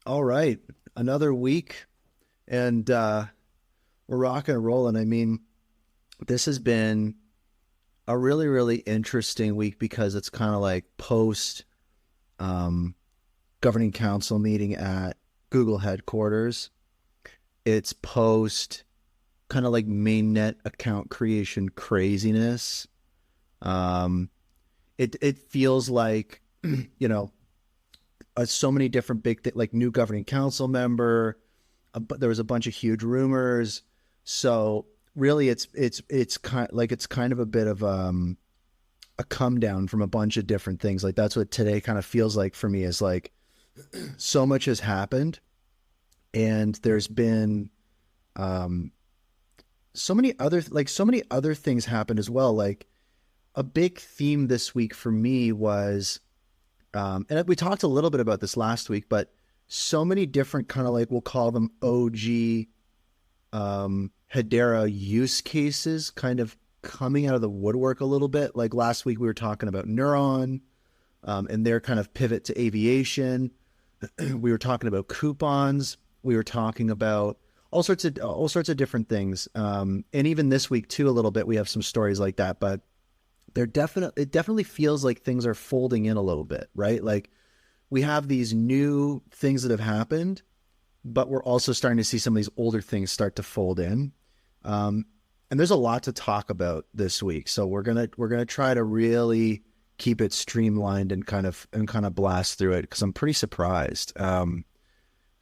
All right, another week, and we're rocking and rolling. I mean, this has been a really, really interesting week because it's kind of like post um, governing council meeting at Google headquarters. It's post kind of like mainnet account creation craziness. Um, it feels like you know so many different big like new governing council member. But there was a bunch of huge rumors. So really, it's kind of a bit of a come down from a bunch of different things. Like that's what today kind of feels like for me. Is like so much has happened, and there's been um, so many other things happened as well. Like a big theme this week for me was and we talked a little bit about this last week, but so many different kind of like we'll call them OG Hedera use cases kind of coming out of the woodwork a little bit. Like last week we were talking about Neuron and their kind of pivot to aviation. We were talking about coupons. We were talking about all sorts of different things. And even this week too, a little bit, we have some stories like that, but it definitely feels like things are folding in a little bit, right? Like we have these new things that have happened, but we're also starting to see some of these older things start to fold in. And there's a lot to talk about this week. So we're gonna try to really keep it streamlined and kind of blast through it because I'm pretty surprised. I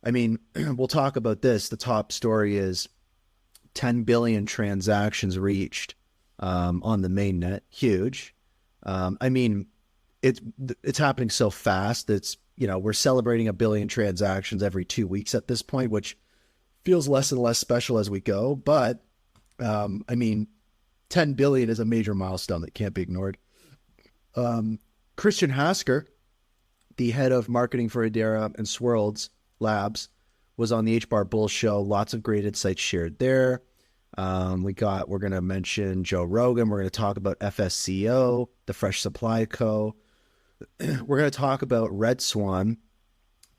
mean, we'll talk about this. The top story is 10 billion transactions reached on the mainnet. Huge. I mean, it's happening so fast. It's, we're celebrating 1 billion transactions every 2 weeks at this point, which feels less and less special as we go. But I mean, 10 billion is a major milestone that can't be ignored. Christian Hasker, the head of marketing for Hedera and Swirlds Labs, was on the HBAR Bull Show. Lots of great insights shared there. We're going to mention Joe Rogan. We're going to talk about FSCO, the Fresh Supply Co. We're going to talk about Red Swan.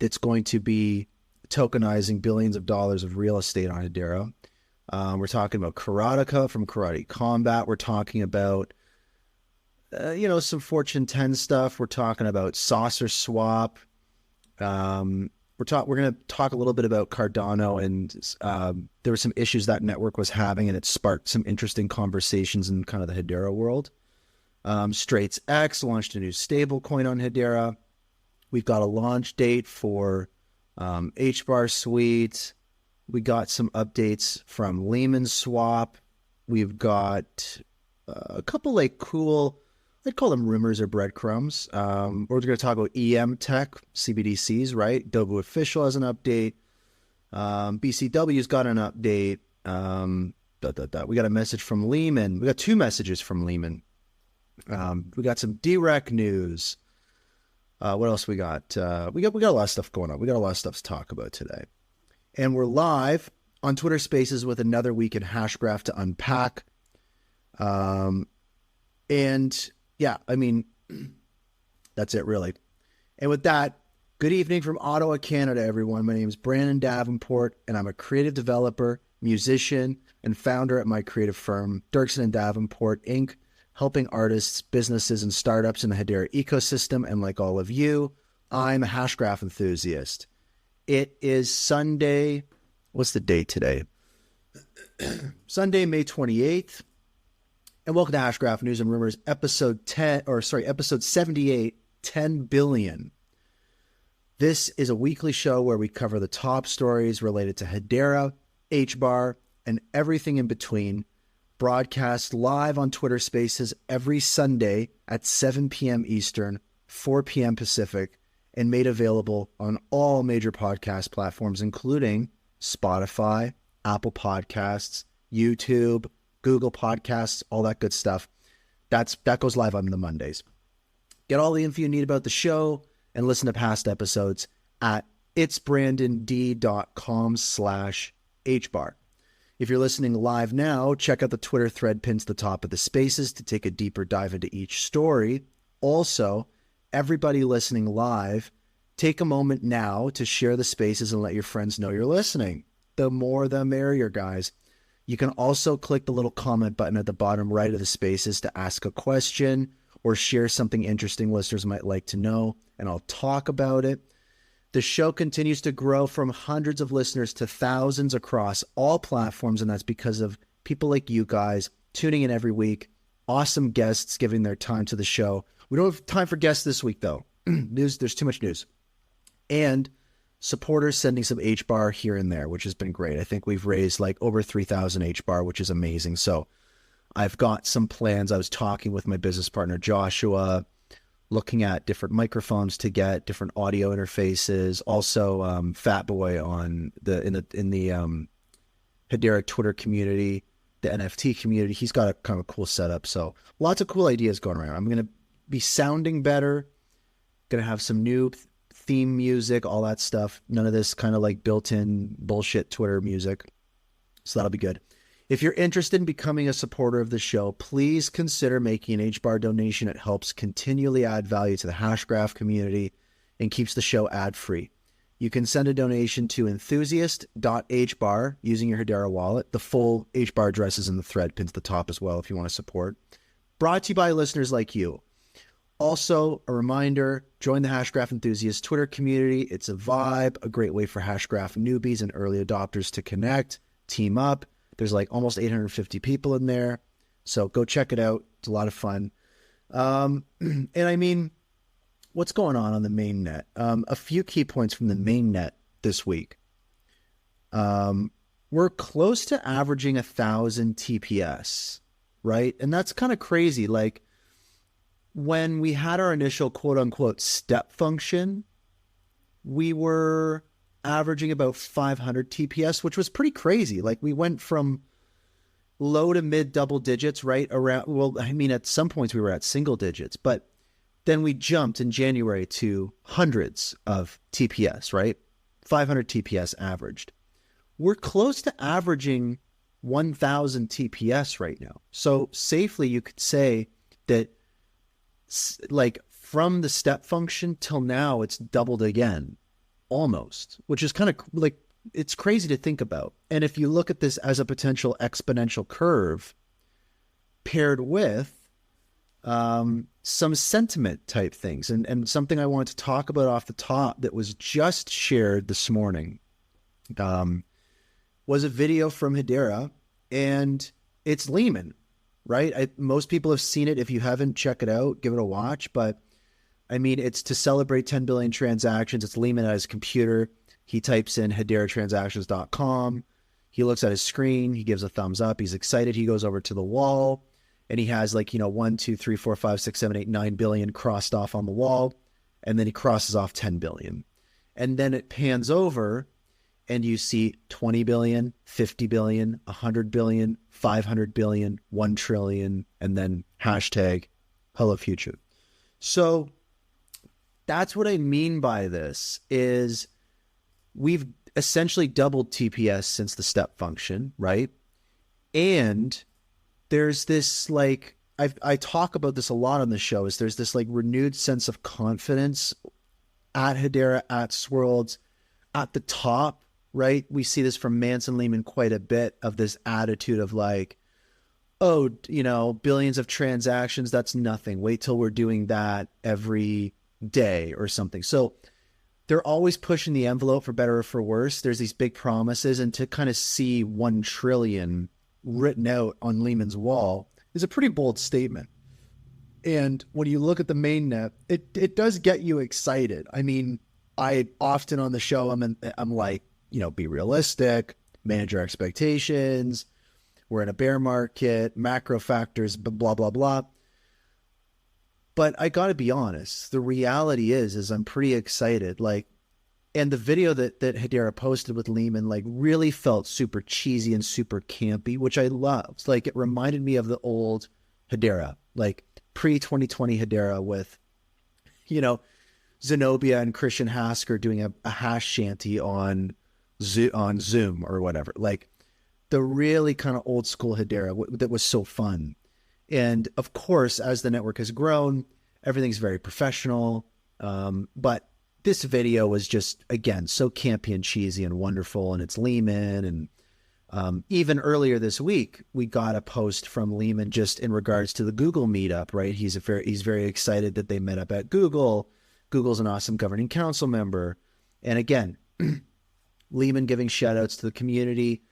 That's going to be tokenizing billions of dollars of real estate on Hedera. We're talking about Karateka from Karate Combat. We're talking about, some Fortune 10 stuff. We're talking about Saucer Swap. We're going to talk a little bit about Cardano, and there were some issues that network was having, and it sparked some interesting conversations in kind of the Hedera world. Straits X launched a new stablecoin on Hedera. We've got a launch date for HBAR Suite. We got some updates from Leemon Swap. We've got a couple like cool, I'd call them rumors or breadcrumbs. We're going to talk about EM Tech, CBDCs, right? Dobu Official has an update. BCW's got an update. We got a message from Leemon. We got 2 messages from Leemon. We got some DeRec news. What else we got? We got a lot of stuff going on. We got a lot of stuff to talk about today. And we're live on Twitter Spaces with another week in Hashgraph to unpack. And yeah, I mean, that's it really. And with that, good evening from Ottawa, Canada, everyone. My name is Brandon Davenport, and I'm a creative developer, musician, and founder at my creative firm, Dirksen & Davenport, Inc., helping artists, businesses, and startups in the Hedera ecosystem. And like all of you, I'm a Hashgraph enthusiast. It is Sunday. What's the date today? Sunday, May 28th. And welcome to Hashgraph News and Rumors, episode 78, 10 billion. This is a weekly show where we cover the top stories related to Hedera, HBAR, and everything in between. Broadcast live on Twitter Spaces every Sunday at 7 p.m. Eastern, 4 p.m. Pacific, and made available on all major podcast platforms, including Spotify, Apple Podcasts, YouTube, Google Podcasts, all that good stuff. That goes live on the Mondays. Get all the info you need about the show and listen to past episodes at itsbrandond.com/HBAR. If you're listening live now, check out the Twitter thread pinned to the top of the Spaces to take a deeper dive into each story. Also, everybody listening live, Take a moment now to share the spaces and let your friends know you're listening. The more the merrier, guys. You can also click the little comment button at the bottom right of the spaces to ask a question or share something interesting listeners might like to know, and I'll talk about it. The show continues to grow from hundreds of listeners to thousands across all platforms, and that's because of people like you guys tuning in every week. Awesome guests giving their time to the show. We don't have time for guests this week, though. There's too much news. And supporters sending some HBAR here and there, which has been great. I think we've raised like over 3,000 HBAR, which is amazing. So I've got some plans. I was talking with my business partner, Joshua, looking at different microphones to get different audio interfaces. Also, Fat Boy in the Hedera Twitter community, the NFT community. He's got a kind of cool setup. So lots of cool ideas going around. I'm going to be sounding better. Going to have some new theme music, all that stuff. None of this kind of like built-in bullshit Twitter music. So that'll be good. If you're interested in becoming a supporter of the show, please consider making an HBAR donation. It helps continually add value to the Hashgraph community and keeps the show ad-free. You can send a donation to enthusiast.hbar using your Hedera wallet. The full HBAR address is in the thread, pinned to the top as well if you want to support. Brought to you by listeners like you. Also, a reminder, join the Hashgraph Enthusiast Twitter community. It's a vibe, a great way for Hashgraph newbies and early adopters to connect, team up. There's like almost 850 people in there. So go check it out. It's a lot of fun. And I mean, what's going on the main net? A few key points from the main net this week. We're close to averaging 1,000 TPS, right? And that's kind of crazy. Like, when we had our initial quote unquote step function, we were averaging about 500 TPS, which was pretty crazy. Like we went from low to mid double digits, right around, well, I mean, at some points we were at single digits, but then we jumped in January to hundreds of TPS, right? 500 TPS averaged. We're close to averaging 1,000 TPS right now. So safely you could say that like from the step function till now, it's doubled again, almost, which is kind of like, it's crazy to think about. And if you look at this as a potential exponential curve paired with some sentiment type things, and something I wanted to talk about off the top that was just shared this morning was a video from Hedera, and it's Leemon. Right? Most people have seen it. If you haven't, check it out. Give it a watch. But, I mean, it's to celebrate 10 billion transactions. It's Leemon at his computer. He types in hederatransactions.com. He looks at his screen. He gives a thumbs up. He's excited. He goes over to the wall. And he has like, 1, 2, 3, 4, 5, 6, 7, 8, 9 billion crossed off on the wall. And then he crosses off 10 billion. And then it pans over and you see 20 billion, 50 billion, 100 billion, 500 billion, 1 trillion, and then hashtag Hello Future. So that's what I mean by this is we've essentially doubled TPS since the step function, right? And there's this like, I talk about this a lot on the show, is there's this like renewed sense of confidence at Hedera, at Swirlds, at the top, right? We see this from Manson Leemon quite a bit, of this attitude of like, oh, billions of transactions, that's nothing. Wait till we're doing that every day or something. So they're always pushing the envelope for better or for worse. There's these big promises, and to kind of see 1 trillion written out on Leemon's wall is a pretty bold statement. And when you look at the mainnet, it does get you excited. I mean, I often on the show, I'm like, be realistic, manage your expectations. We're in a bear market, macro factors, blah, blah, blah. But I got to be honest. The reality is I'm pretty excited. Like, and the video that Hedera posted with Leemon, like, really felt super cheesy and super campy, which I loved. Like, it reminded me of the old Hedera, like pre-2020 Hedera with, Zenobia and Christian Hasker doing a hash shanty on Zoom or whatever, like the really kind of old school Hedera that was so fun. And of course, as the network has grown, everything's very professional. But this video was just, again, so campy and cheesy and wonderful, and it's Leemon. And even earlier this week, we got a post from Leemon just in regards to the Google meetup, right? He's very excited that they met up at Google. Google's an awesome governing council member. And again, Leemon giving shout outs to the community.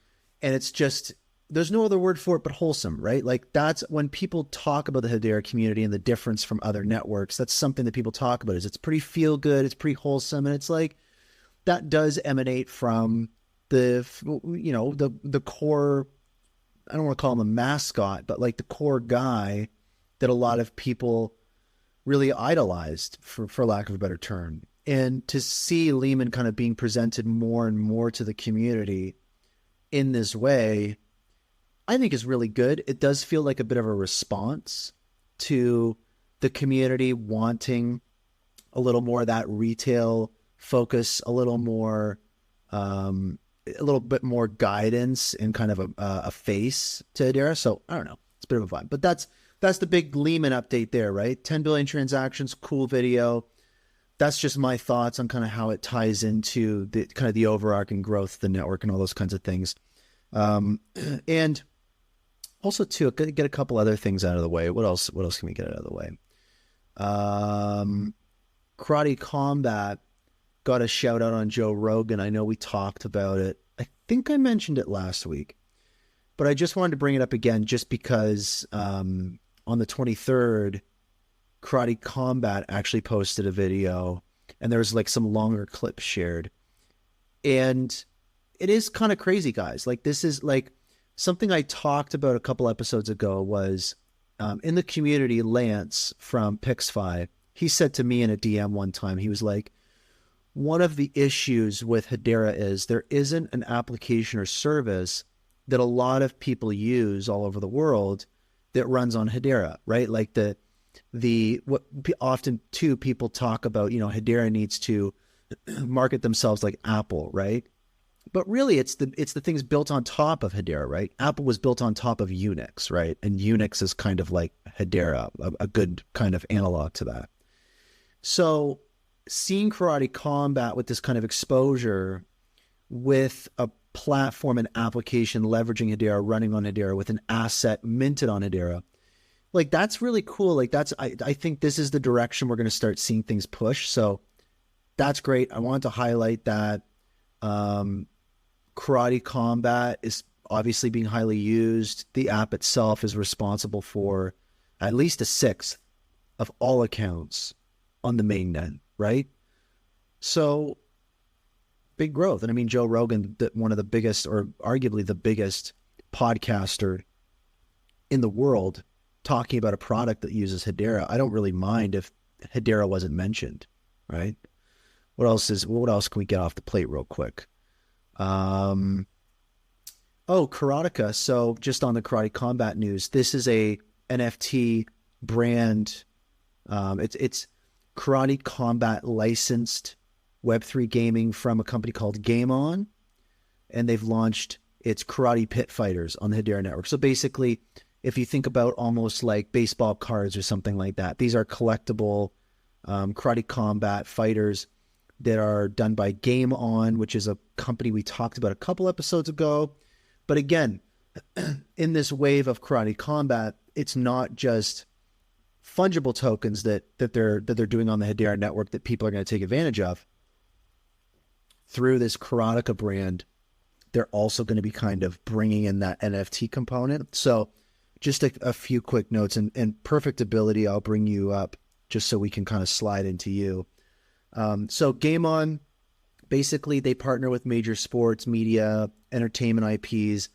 And it's just, there's no other word for it but wholesome, right? Like, that's when people talk about the Hedera community and the difference from other networks, that's something that people talk about, is it's pretty feel good, it's pretty wholesome. And it's like, that does emanate from the core, I don't want to call him a mascot, but like the core guy that a lot of people really idolized, for lack of a better term. And to see Leemon kind of being presented more and more to the community in this way, I think is really good. It does feel like a bit of a response to the community wanting a little more of that retail focus, a little bit more guidance and kind of a face to Hedera. So I don't know, it's a bit of a vibe, but that's the big Leemon update there, right? 10 billion transactions, cool video. That's just my thoughts on kind of how it ties into the kind of the overarching growth of the network and all those kinds of things. And also too, get a couple other things out of the way. What else can we get out of the way? Karate Combat got a shout out on Joe Rogan. I know we talked about it. I think I mentioned it last week, but I just wanted to bring it up again just because on the 23rd, Karate Combat actually posted a video, and there was like some longer clips shared. And it is kind of crazy, guys. Like, this is like something I talked about a couple episodes ago was in the community, Lance from Pixfy, he said to me in a DM one time, he was like, one of the issues with Hedera is there isn't an application or service that a lot of people use all over the world that runs on Hedera, right? Like what often too people talk about, Hedera needs to market themselves like Apple, right? But really it's the things built on top of Hedera, right? Apple was built on top of Unix, right? And Unix is kind of like Hedera, a good kind of analog to that. So seeing Karate Combat with this kind of exposure with a platform and application leveraging Hedera, running on Hedera with an asset minted on Hedera, like, that's really cool. Like, I think this is the direction we're going to start seeing things push. So that's great. I wanted to highlight that. Karate Combat is obviously being highly used. The app itself is responsible for at least a sixth of all accounts on the mainnet, right? So big growth. And I mean, Joe Rogan, one of the biggest, or arguably the biggest podcaster in the world, talking about a product that uses Hedera. I don't really mind if Hedera wasn't mentioned, right? What else can we get off the plate real quick? Karateka. So just on the Karate Combat news, this is a NFT brand. It's Karate Combat licensed Web3 gaming from a company called Game On, and they've launched its Karate Pit Fighters on the Hedera network. So basically, if you think about almost like baseball cards or something like that, these are collectible Karate Combat fighters that are done by Game On, which is a company we talked about a couple episodes ago. But again, in this wave of Karate Combat, it's not just fungible tokens that they're doing on the Hedera network that people are going to take advantage of. Through this Karateka brand, they're also going to be kind of bringing in that NFT component. So just a few quick notes, and perfect ability, I'll bring you up just so we can kind of slide into you. So Game On, basically they partner with major sports, media, entertainment IPs.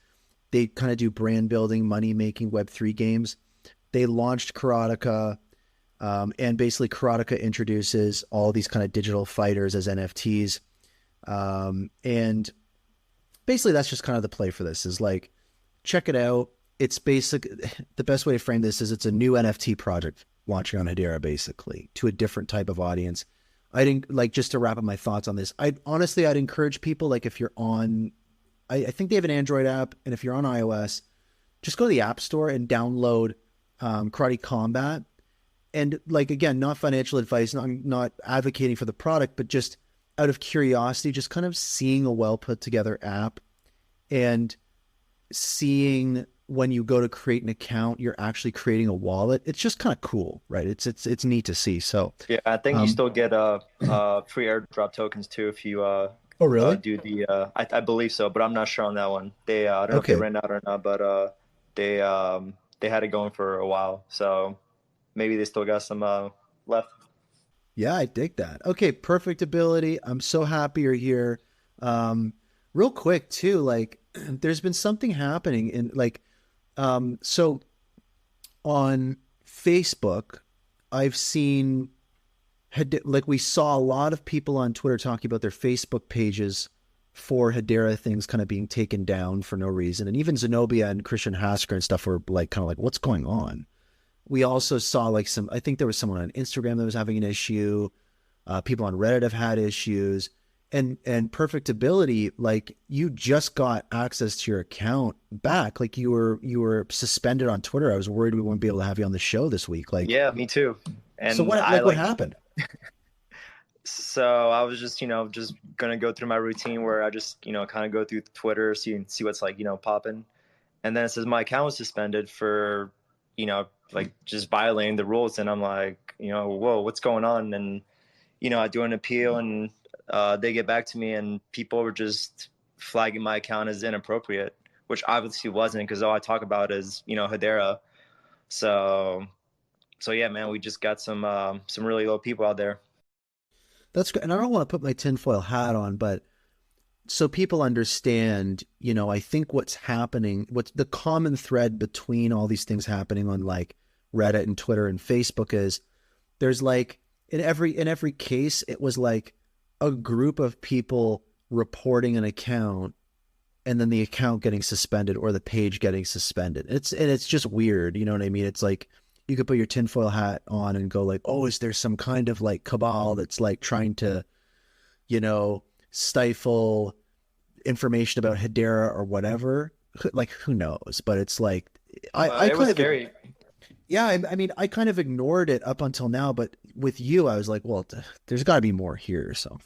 They kind of do brand building, money making Web3 games. They launched Karateka, and basically Karateka introduces all these kind of digital fighters as NFTs. And basically that's just kind of the play for this, is like, check it out. It's the best way to frame this is it's a new NFT project launching on Hedera, basically, to a different type of audience. I didn't like, just to wrap up my thoughts on this, I'd encourage people, like, if you're on, I think they have an Android app, and if you're on iOS, just go to the App Store and download Karate Combat. and like, again, not financial advice, not advocating for the product, but just out of curiosity, just kind of seeing a well put together app and seeing when you go to create an account, you're actually creating a wallet. It's just kind of cool, right? It's neat to see. So, Yeah, I think you um, still get free airdrop tokens too if you oh, really? do the I believe so, but I'm not sure on that one. They I don't know if they Okay. ran out or not, but they had it going for a while, so maybe they still got some left. Yeah, I dig that. Okay, perfect ability. I'm so happy you're here. Um, Real quick too, like there's been something happening in like so on Facebook, I've seen like we saw a lot of people on Twitter talking about their Facebook pages for Hedera things kind of being taken down for no reason. And even Zenobia and Christian Hasker and stuff were like kind of like, what's going on? We also saw like I think there was someone on Instagram that was having an issue. People on Reddit have had issues. And Perfectability, like you just got access to your account back. Like you were suspended on Twitter. I was worried we wouldn't be able to have you on the show this week. Like, Yeah, me too. so And what I like what like happened? so I was just just gonna go through my routine where I just kind of go through Twitter, see what's like popping, and then it says my account was suspended for like just violating the rules, and I'm like whoa, what's going on? And I do an appeal, and they get back to me, and people were just flagging my account as inappropriate, which obviously wasn't because all I talk about is Hedera. So yeah, man, we just got some really low people out there. That's good. And I don't want to put my tinfoil hat on, but so people understand, I think what's happening, what's the common thread between all these things happening on like Reddit and Twitter and Facebook is there's like in every case, it was like a group of people reporting an account and then the account getting suspended or the page getting suspended. It's just weird, you know what I mean? It's like you could put your tinfoil hat on and go like, oh, is there some kind of like cabal that's like trying to, you know, stifle information about Hedera or whatever? Like who knows? But it's like I It was kind of scary. yeah, I mean I kind of ignored it up until now, but with you I was like, well, there's got to be more here. So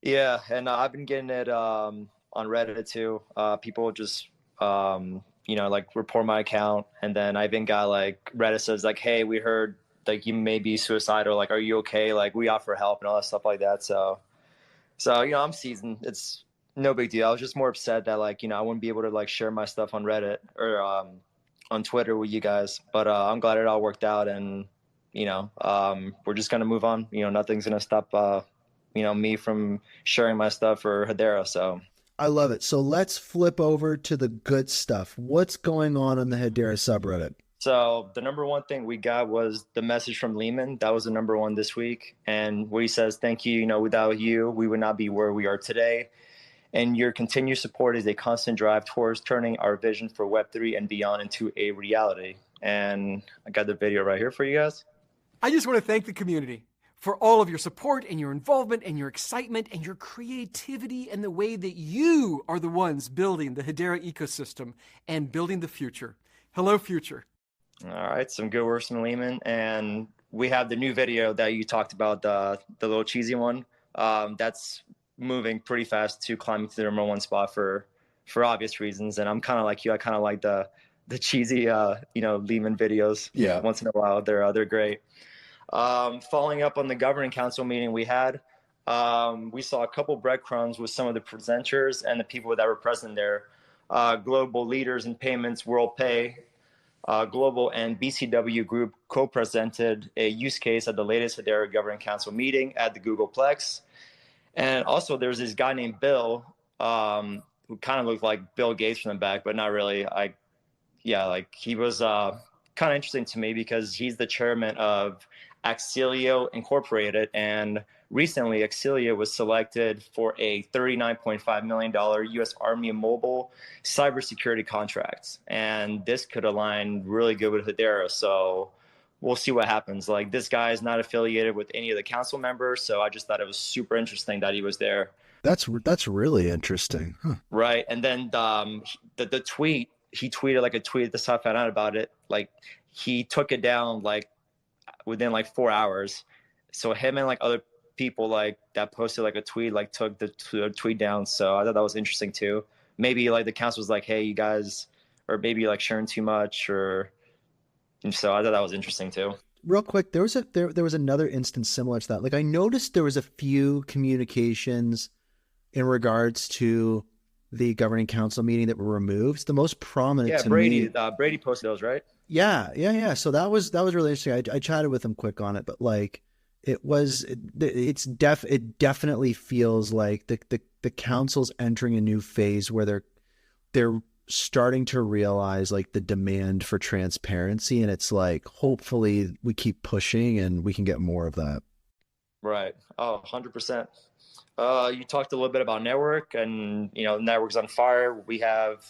Yeah, and I've been getting it on Reddit too. People just like report my account, and then I even got like Reddit says like, "Hey, we heard like you may be suicidal. Like, are you okay? Like, we offer help and all that stuff like that." So I'm seasoned. It's no big deal. I was just more upset that like I wouldn't be able to like share my stuff on Reddit or on Twitter with you guys. But I'm glad it all worked out, and we're just gonna move on. Nothing's gonna stop me from sharing my stuff for Hedera. So I love it. So let's flip over to the good stuff. What's going on the Hedera subreddit? the number one thing we got was the message from Leemon. That was the number one this week, and where he says, "Thank you. Without you, we would not be where we are today. And your continued support is a constant drive towards turning our vision for Web3 and beyond into a reality." And I got the video right here for you guys. I just want to thank the community for all of your support and your involvement and your excitement and your creativity and the way that you are the ones building the Hedera ecosystem and building the future. Hello, future. All right, some good words from Leemon. And we have the new video that you talked about, the little cheesy one. That's moving pretty fast to climbing to the number one spot for obvious reasons. And I'm kind of like you. I kind of like the cheesy Leemon videos. Yeah. Once in a while, they're great. Following up on the governing council meeting we had, we saw a couple breadcrumbs with some of the presenters and the people that were present there. Global leaders in payments, WorldPay, Global and BCW Group co-presented a use case at the latest Hedera Governing Council meeting at the Googleplex. And also there's this guy named Bill, who kind of looked like Bill Gates from the back, but not really. He was kind of interesting to me because he's the chairman of Axilio Incorporated, and recently Axilio was selected for a $39.5 million U.S. Army Mobile cybersecurity contract, and this could align really good with Hedera. So we'll see what happens. Like, this guy is not affiliated with any of the council members, so I just thought it was super interesting that he was there. That's really interesting. Huh. Right, and then the tweet, he tweeted like a tweet. This is how I found out about it. Like, he took it down like within like 4 hours. So him and like other people like that posted like a tweet, like took the tweet down. So I thought that was interesting too. Maybe like the council was like, hey, you guys, or maybe like sharing too much, and so I thought that was interesting too. Real quick, there was another instance similar to that. Like I noticed there was a few communications in regards to the governing council meeting that were removed. The most prominent to Brady, me, Brady posted those, right? yeah. So that was really interesting. I chatted with him quick on it, but like it definitely feels like the council's entering a new phase where they're starting to realize like the demand for transparency, and it's like hopefully we keep pushing and we can get more of that. Right. Oh, 100%. You talked a little bit about network, and network's on fire. We have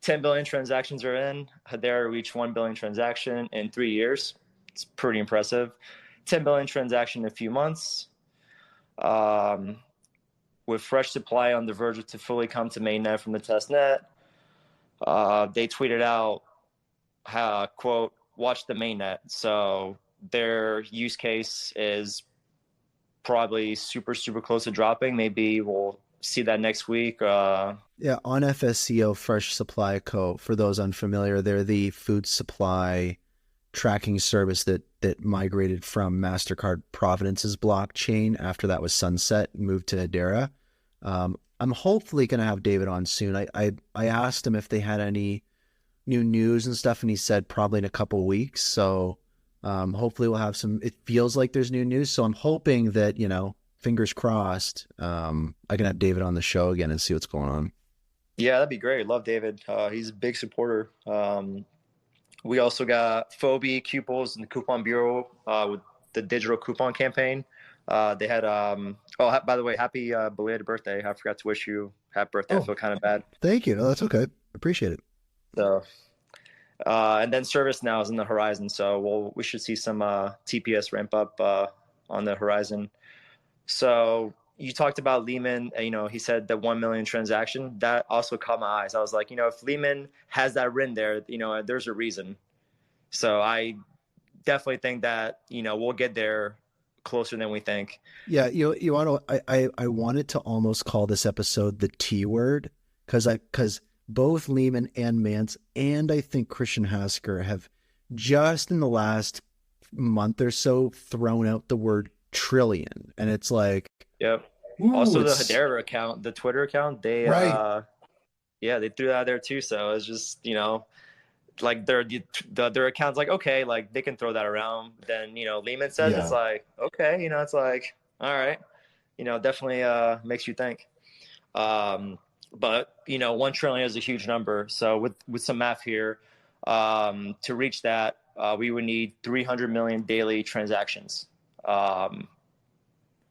10 billion transactions are in. Hedera reached 1 billion transaction in 3 years. It's pretty impressive. 10 billion transaction in a few months. With fresh supply on the verge to fully come to mainnet from the test net. They tweeted out, quote, watch the mainnet. So their use case is probably super, super close to dropping. Maybe we'll see that next week. On FSCO, Fresh Supply Co. For those unfamiliar, they're the food supply tracking service that migrated from MasterCard Providence's blockchain after that was sunset and moved to Hedera. I'm hopefully going to have David on soon. I asked him if they had any new news and stuff, and he said probably in a couple weeks. So hopefully we'll have some. It feels like there's new news, so I'm hoping that, fingers crossed, I can have David on the show again and see what's going on. Yeah, that'd be great. Love David. He's a big supporter. We also got Phoebe Coupons and the Coupon Bureau with the digital coupon campaign. They had, by the way, happy belated birthday. I forgot to wish you happy birthday. I feel kind of bad. Thank you. No, that's okay. Appreciate it. So, and then ServiceNow is in the horizon. So we should see some TPS ramp up on the horizon. So you talked about Leemon. He said the 1 million transaction. That also caught my eyes. I was like, if Leemon has that written there, there's a reason. So I definitely think that, we'll get there closer than we think. Yeah, you want to. I wanted to almost call this episode the T word because both Leemon and Mance and I think Christian Hasker have just in the last month or so thrown out the word trillion, and it's like, yep. Also the Hedera account, the Twitter account, they right. They threw that out there too. So it's just like their account's like, okay, like they can throw that around. Then Leemon says it's like, okay, it's like, all right, definitely makes you think. But 1 trillion is a huge number. So with some math here, to reach that, we would need 300 million daily transactions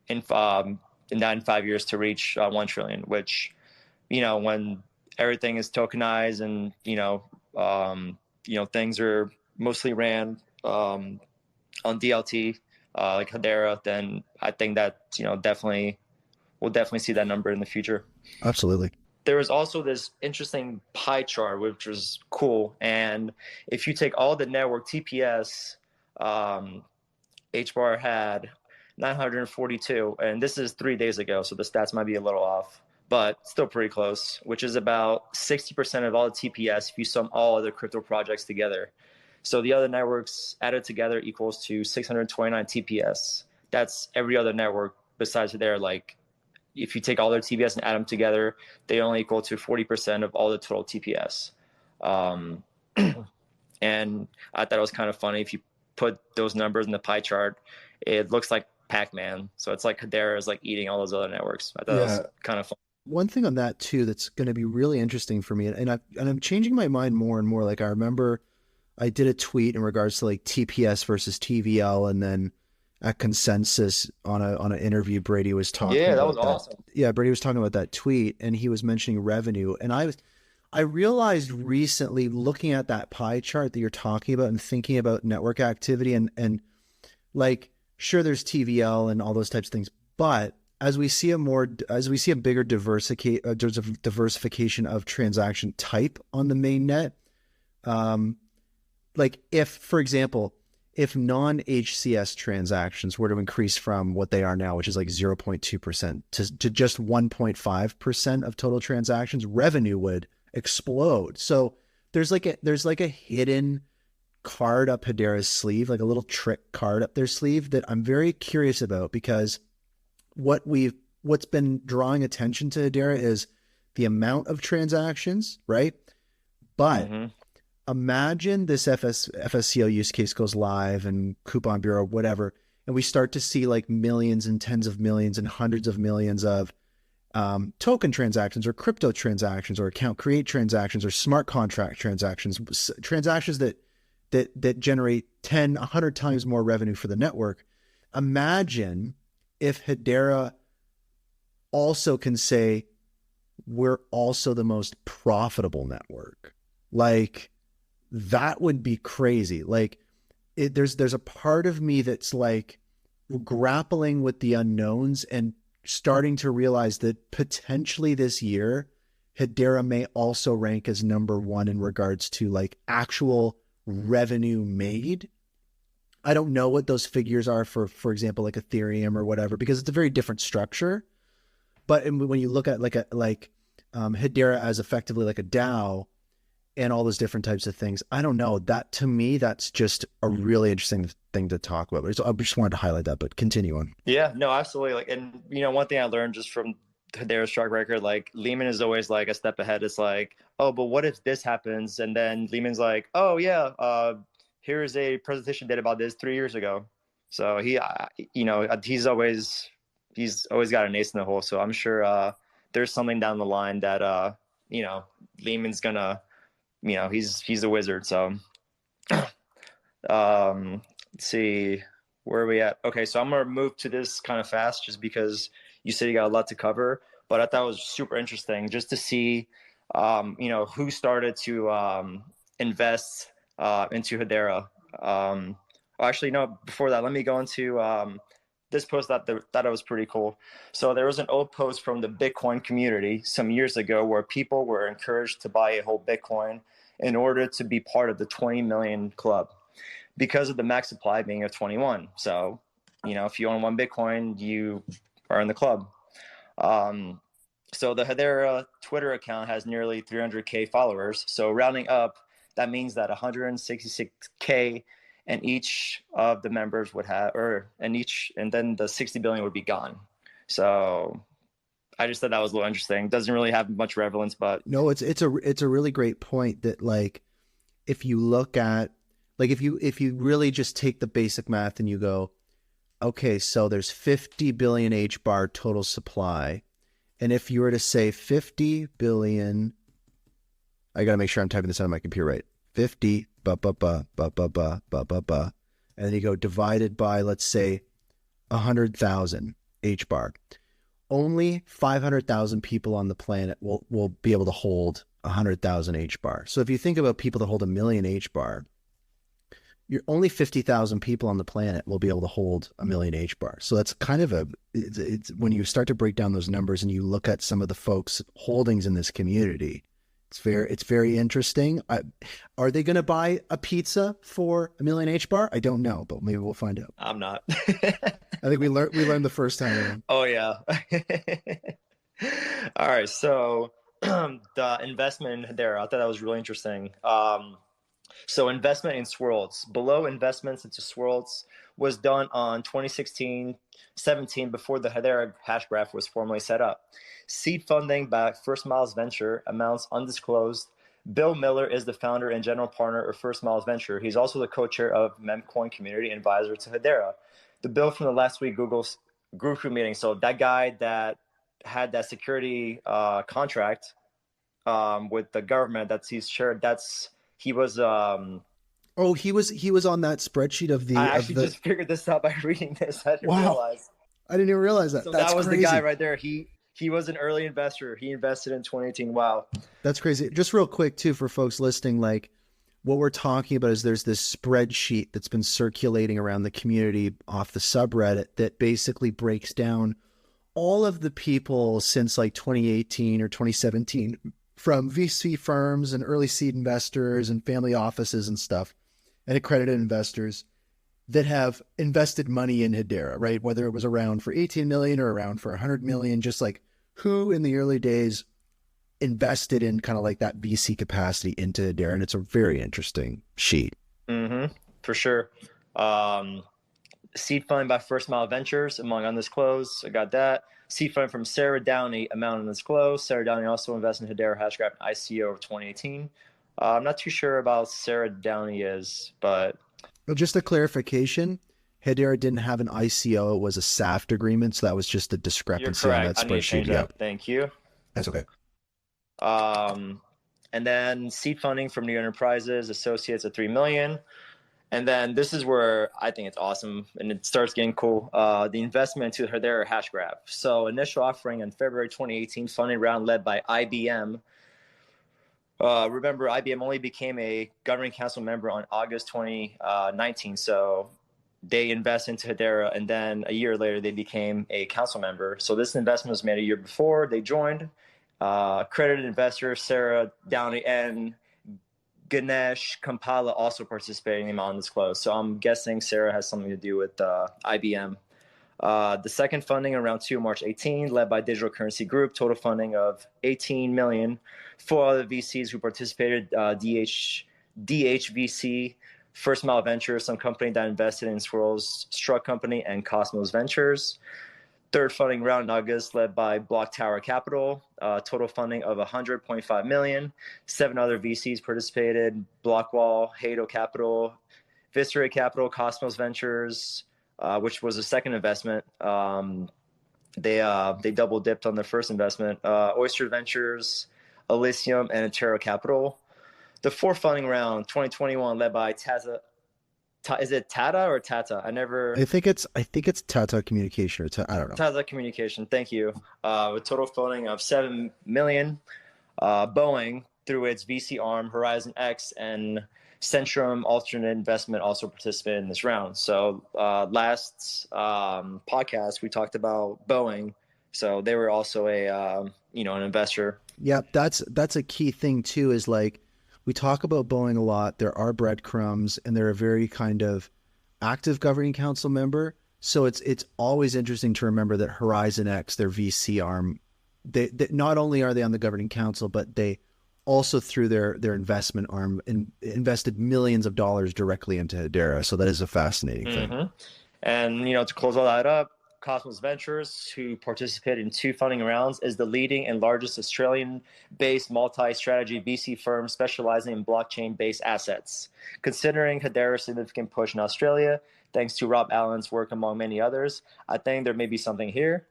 in 5 years to reach 1 trillion, which when everything is tokenized and things are mostly ran on DLT like Hedera, then I think that we'll definitely see that number in the future. Absolutely. There was also this interesting pie chart, which was cool. And if you take all the network TPS, HBAR had 942, and this is 3 days ago, so the stats might be a little off, but still pretty close, which is about 60% of all the TPS if you sum all other crypto projects together. So the other networks added together equals to 629 TPS. That's every other network besides Hedera. Like, if you take all their TPS and add them together, they only equal to 40% of all the total TPS. And I thought it was kind of funny. If you put those numbers in the pie chart, it looks like Pac-Man. So it's like Hedera is like eating all those other networks. I thought that was kind of fun. One thing on that too that's going to be really interesting for me, and I'm changing my mind more and more. Like, I remember I did a tweet in regards to like TPS versus TVL, and then at Consensus on an interview, Brady was talking. Yeah, that was awesome. Yeah, Brady was talking about that tweet, and he was mentioning revenue, and I realized recently, looking at that pie chart that you're talking about and thinking about network activity, and like, sure, there's TVL and all those types of things, but as we see a bigger diversification of transaction type on the main net, like if, for example, if non-HCS transactions were to increase from what they are now, which is like 0.2% to just 1.5% of total transactions, revenue would explode. So there's like a hidden card up Hedera's sleeve, like a little trick card up their sleeve that I'm very curious about, because what's been drawing attention to Hedera is the amount of transactions, right? But imagine this FSCO use case goes live and Coupon Bureau, whatever, and we start to see like millions and tens of millions and hundreds of millions of token transactions or crypto transactions or account create transactions or smart contract transactions that generate 10, 100 times more revenue for the network. Imagine if Hedera also can say, we're also the most profitable network. Like, that would be crazy. Like, there's a part of me that's like grappling with the unknowns and starting to realize that potentially this year, Hedera may also rank as number one in regards to like actual revenue made. I don't know what those figures are for example, like Ethereum or whatever, because it's a very different structure. But when you look at Hedera as effectively like a DAO and all those different types of things, I don't know. That to me, that's just a really interesting thing to talk about. So I just wanted to highlight that, but continue on. Yeah, no, absolutely. Like, and one thing I learned just from Hedera's track record, like Leemon is always like a step ahead. It's like, oh, but what if this happens? And then Leemon's like, oh yeah, here's a presentation did about this 3 years ago. So he's always got an ace in the hole. So I'm sure there's something down the line that Leemon's gonna, he's a wizard. So let's see, where are we at? Okay, so I'm gonna move to this kind of fast just because you said you got a lot to cover, but I thought it was super interesting just to see who started to invest into Hedera. Actually, no, before that, let me go into this post that I was pretty cool. So there was an old post from the Bitcoin community some years ago where people were encouraged to buy a whole Bitcoin in order to be part of the 20 million club because of the max supply being of 21. So, if you own one Bitcoin, you are in the club. So the Hedera Twitter account has nearly 300K followers. So rounding up, that means that 166K and each of the members would have, and then the 60 billion would be gone. So I just thought that was a little interesting. Doesn't really have much relevance, but no, it's a really great point that, like, if you look at, like, if you really just take the basic math and you go, okay, so there's 50 billion HBAR total supply. And if you were to say 50 billion, I got to make sure I'm typing this out on my computer right. 50, and then you go divided by, let's say, 100,000 HBAR. Only 500,000 people on the planet will be able to hold 100,000 HBAR. So if you think about people that hold 1 million HBAR, you're only 50,000 people on the planet will be able to hold 1 million HBAR. So that's kind of it's when you start to break down those numbers and you look at some of the folks' holdings in this community, it's very interesting. Are they going to buy a pizza for 1 million HBAR? I don't know, but maybe we'll find out. I'm not. I think we learned the first time around. Oh yeah. All right. So the investment in Hedera, I thought that was really interesting. So investment in Swirls. Below investments into Swirls was done on 2016-17 before the Hedera Hashgraph was formally set up. Seed funding by First Miles Venture, amounts undisclosed. Bill Miller is the founder and general partner of First Miles Venture. He's also the co-chair of Memcoin Community Advisor to Hedera. The bill from the last week Google's group meeting. So that guy that had that security contract with the government that he's shared, he was he was on that spreadsheet of the. I actually just figured this out by reading this. I didn't realize. I didn't even realize that. So That's that was crazy. the guy right there. He was an early investor. He invested in 2018. Wow. That's crazy. Just real quick too, for folks listening, like, what we're talking about is there's this spreadsheet that's been circulating around the community off the subreddit that basically breaks down all of the people since like 2018 or 2017 from VC firms and early seed investors and family offices and stuff and accredited investors. that have invested money in Hedera, right? Whether it was around for 18 million or around for 100 million, just like who in the early days invested in kind of like that VC capacity into Hedera. And it's a very interesting sheet. For sure. Seed funding by First Mile Ventures, among undisclosed. I got that. Seed funding from Sarah Downey, amount undisclosed. Sarah Downey also invested in Hedera, Hashgraph, and ICO of 2018. I'm not too sure about Sarah Downey but... Well, just a clarification, Hedera didn't have an ICO. It was a SAFT agreement, so that was just a discrepancy on that spreadsheet. Yeah. Thank you. That's okay. And then seed funding from New Enterprises, Associates at $3 million. And then this is where I think it's awesome and it starts getting cool. The investment into Hedera Hashgraph. So initial offering in February 2018, funding round led by IBM. Remember, IBM only became a governing council member on August 2019. So they invest into Hedera, and then a year later, they became a council member. So this investment was made a year before they joined. Accredited investors, Sarah Downey and Ganesh Kampala also participating in the amount undisclosed. So I'm guessing Sarah has something to do with IBM. The second funding in round 2, March 18, led by Digital Currency Group, total funding of 18 million. 4 other VCs who participated, DHVC, First Mile Ventures, some company that invested in Swirl's Struck Company, and Cosmos Ventures. Third funding round in August, led by Block Tower Capital, total funding of 100.5 million. 7 other VCs participated: Blockwall, Hado Capital, Viscera Capital, Cosmos Ventures, which was a second investment. They double dipped on their first investment. Oyster Ventures, Elysium, and Terra Capital. The fourth funding round, 2021, led by Taza. Is it Tata or Tata? I think it's Tata Communication or I don't know. Tata Communication. Thank you. With total funding of 7 million. Boeing, through its VC arm Horizon X and Centrum Alternate Investment, also participated in this round. So last podcast we talked about Boeing, so they were also an investor. Yeah, that's a key thing too. Is like, we talk about Boeing a lot. There are breadcrumbs, and they're a very kind of active governing council member. So it's always interesting to remember that Horizon X, their VC arm, they not only are they on the governing council, but they also through their investment arm invested millions of dollars directly into Hedera. So that is a fascinating thing. And to close all that up, Cosmos Ventures, who participated in 2 funding rounds, is the leading and largest Australian-based multi-strategy VC firm specializing in blockchain-based assets. Considering Hedera's significant push in Australia, thanks to Rob Allen's work among many others, I think there may be something here.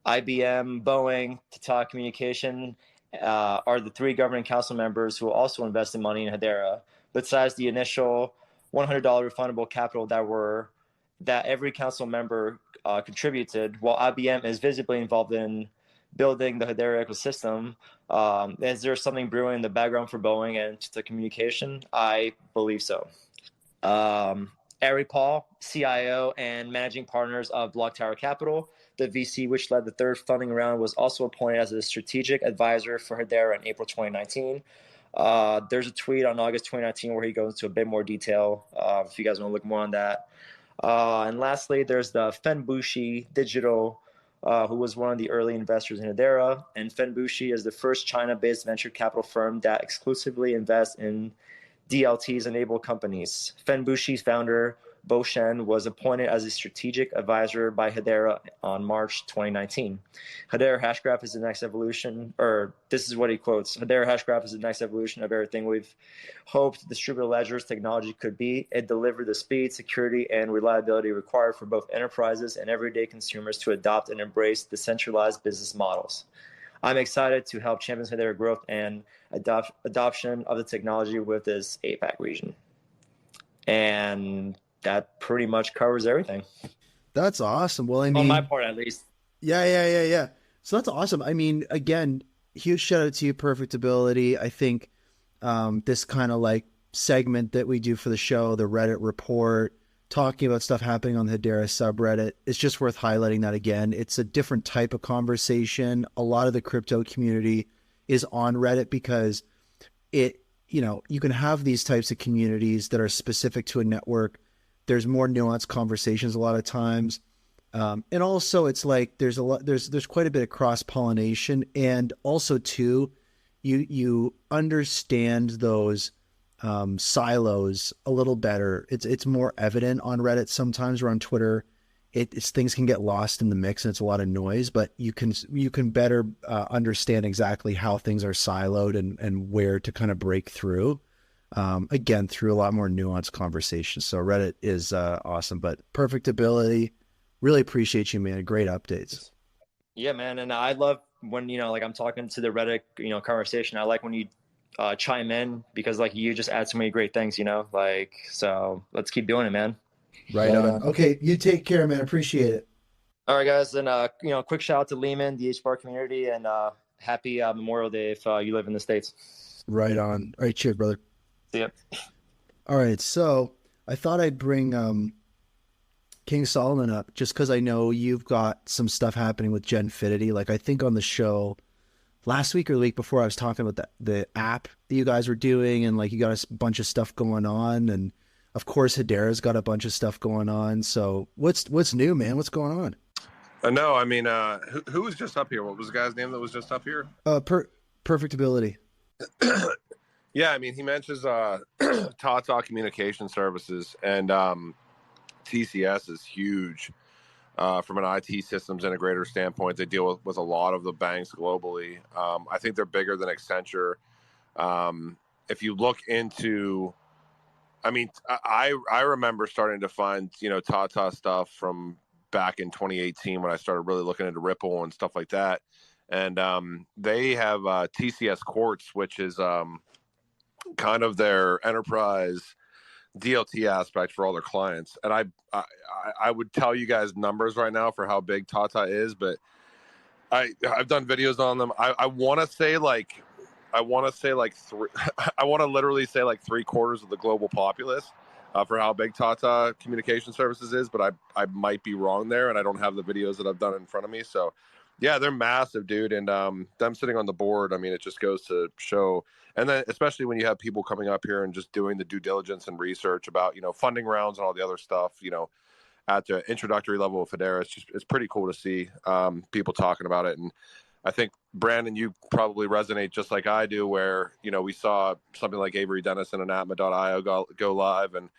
IBM, Boeing, Tata Communication are the 3 governing council members who will also invest in money in Hedera. Besides the initial $100 refundable capital that every council member contributed, while IBM is visibly involved in building the Hedera ecosystem. Is there something brewing in the background for Boeing and the communication? I believe so. Ari Paul, CIO and managing partners of Block Tower Capital, the VC which led the third funding round, was also appointed as a strategic advisor for Hedera in April 2019. There's a tweet on August 2019 where he goes into a bit more detail if you guys want to look more on that. And lastly, there's the Fenbushi Digital, who was one of the early investors in Hedera. And Fenbushi is the first China-based venture capital firm that exclusively invests in DLTs-enabled companies. Fenbushi's founder, Bo Shen, was appointed as a strategic advisor by Hedera on March 2019. Hedera Hashgraph is the next evolution, or this is what he quotes: Hedera Hashgraph is the next evolution of everything we've hoped distributed ledgers technology could be. It delivered the speed, security, and reliability required for both enterprises and everyday consumers to adopt and embrace decentralized business models. I'm excited to help champion Hedera growth and adoption of the technology with this APAC region. And that pretty much covers everything. That's awesome. Well, I mean, on my part, at least. Yeah. So that's awesome. I mean, again, huge shout out to you, Perfectability. I think this kind of like segment that we do for the show, the Reddit report, talking about stuff happening on the Hedera subreddit, it's just worth highlighting that again. It's a different type of conversation. A lot of the crypto community is on Reddit because you can have these types of communities that are specific to a network there's more nuanced conversations a lot of times. And also it's like there's quite a bit of cross-pollination, and also too, you understand those silos a little better. It's more evident on Reddit sometimes, or on Twitter. Things can get lost in the mix and it's a lot of noise, but you can better understand exactly how things are siloed and where to kind of break through. Again, through a lot more nuanced conversations. So Reddit is awesome, but perfectability. Really appreciate you, man. Great updates. Yeah, man. And I love when, like I'm talking to the Reddit, conversation. I like when you chime in, because like you just add so many great things, like, so let's keep doing it, man. Right on. Okay. You take care, man. Appreciate it. All right, guys. And, quick shout out to Leemon, the HBAR community, and happy Memorial Day if you live in the States. Right on. All right. Cheers, brother. See ya. All right. So I thought I'd bring King Solomon up just because I know you've got some stuff happening with Genfinity. Like I think on the show last week or the week before, I was talking about the app that you guys were doing, and like you got a bunch of stuff going on, and of course Hedera's got a bunch of stuff going on. So what's new, man? What's going on? No, I mean, who was just up here? What was the guy's name that was just up here? Perfectability. Yeah, I mean, he mentions Tata Communication Services, and TCS is huge from an IT systems integrator standpoint. They deal with a lot of the banks globally. I think they're bigger than Accenture. If you look into, I mean, I remember starting to find, Tata stuff from back in 2018 when I started really looking into Ripple and stuff like that. And they have TCS Quartz, which is kind of their enterprise DLT aspect for all their clients. And I would tell you guys numbers right now for how big Tata is, but I've done videos on them. I want to say like three. I want to literally say like 3/4 of the global populace for how big Tata Communication Services is, but I might be wrong there, and I don't have the videos that I've done in front of me. So yeah, they're massive, dude. And them sitting on the board, I mean, it just goes to show. And then especially when you have people coming up here and just doing the due diligence and research about, funding rounds and all the other stuff, at the introductory level of Hedera, it's pretty cool to see people talking about it. And I think, Brandon, you probably resonate just like I do, where, we saw something like Avery Dennison and Atma.io go live. And,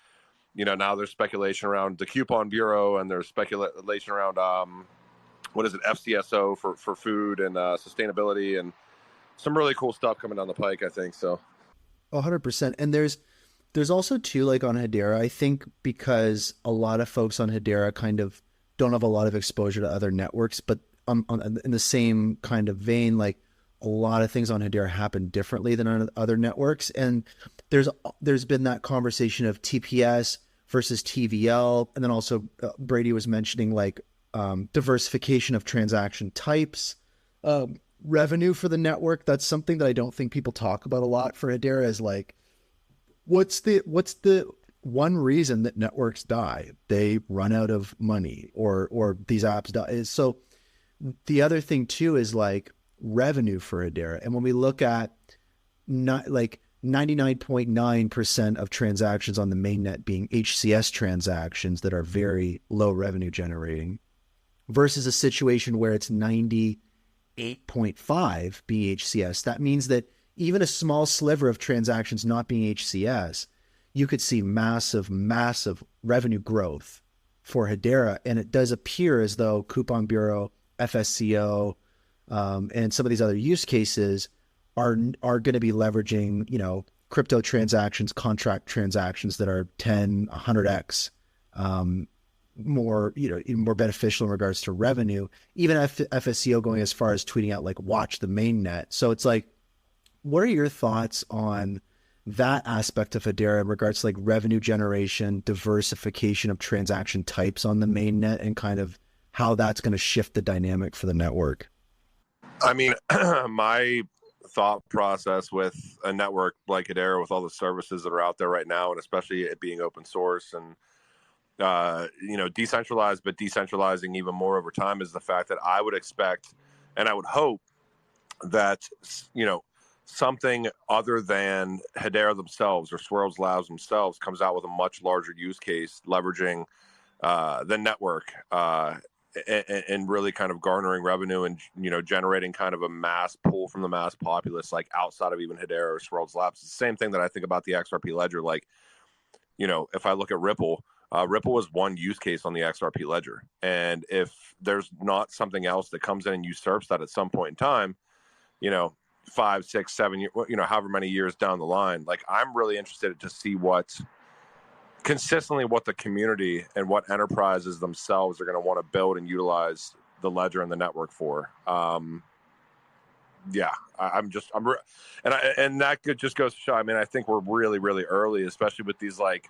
now there's speculation around the Coupon Bureau, and there's speculation around, FCSO for food and sustainability, and some really cool stuff coming down the pike, I think. So 100%. And there's also too, like on Hedera, I think because a lot of folks on Hedera kind of don't have a lot of exposure to other networks, but in the same kind of vein, like a lot of things on Hedera happen differently than on other networks. And there's been that conversation of TPS versus TVL. And then also Brady was mentioning like diversification of transaction types, revenue for the network. That's something that I don't think people talk about a lot for Hedera, is like, what's the one reason that networks die? They run out of money, or these apps die. So the other thing too is like revenue for Hedera. And when we look at not like 99.9% of transactions on the mainnet being HCS transactions that are very low revenue generating, versus a situation where it's 98.5 being HCS. That means that even a small sliver of transactions not being HCS, you could see massive, massive revenue growth for Hedera. And it does appear as though Coupon Bureau, FSCO, and some of these other use cases are going to be leveraging, crypto transactions, contract transactions that are 10, 100x more, more beneficial in regards to revenue. Even FSCO going as far as tweeting out like, watch the mainnet. So it's like, what are your thoughts on that aspect of Hedera in regards to like revenue generation, diversification of transaction types on the mainnet, and kind of how that's going to shift the dynamic for the network? I mean, my thought process with a network like Hedera, with all the services that are out there right now, and especially it being open source and decentralized, but decentralizing even more over time, is the fact that I would expect, and I would hope that, something other than Hedera themselves or Swirls Labs themselves comes out with a much larger use case, leveraging the network and really kind of garnering revenue and, you know, generating kind of a mass pull from the mass populace, like outside of even Hedera or Swirls Labs. It's the same thing that I think about the XRP ledger. Like, you know, if I look at Ripple, Ripple is one use case on the XRP ledger. And if there's not something else that comes in and usurps that at some point in time, you know, 5, 6, 7 years, you know, however many years down the line, like I'm really interested to see what the community and what enterprises themselves are going to want to build and utilize the ledger and the network for. And that just goes to show, I mean, I think we're really, really early, especially with these, like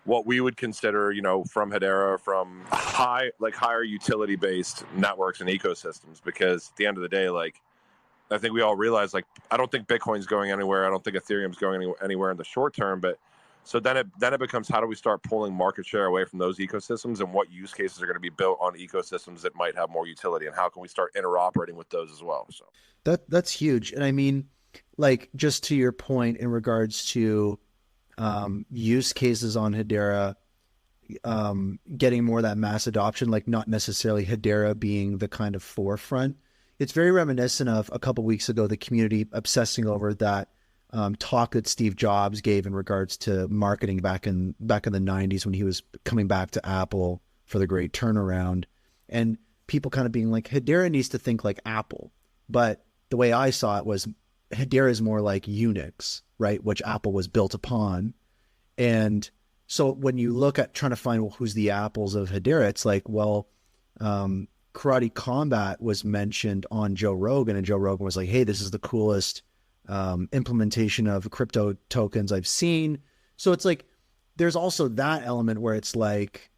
what we would consider, you know, from Hedera, from higher utility based networks and ecosystems, because at the end of the day, like, I think we all realize, like, I don't think Bitcoin's going anywhere. I don't think Ethereum's going anywhere in the short term. But so then it becomes, how do we start pulling market share away from those ecosystems, and what use cases are going to be built on ecosystems that might have more utility, and how can we start interoperating with those as well? So that's huge. And I mean, like, just to your point in regards to use cases on Hedera, getting more of that mass adoption, like not necessarily Hedera being the kind of forefront. It's very reminiscent of a couple of weeks ago, the community obsessing over that talk that Steve Jobs gave in regards to marketing back in the 90s when he was coming back to Apple for the great turnaround, and people kind of being like, Hedera needs to think like Apple. But the way I saw it was, Hedera is more like Unix, right, which Apple was built upon. And so when you look at trying to find, well, who's the apples of Hedera, it's like, well, Karate Combat was mentioned on Joe Rogan, and Joe Rogan was like, hey, this is the coolest implementation of crypto tokens I've seen. So it's like, there's also that element where it's like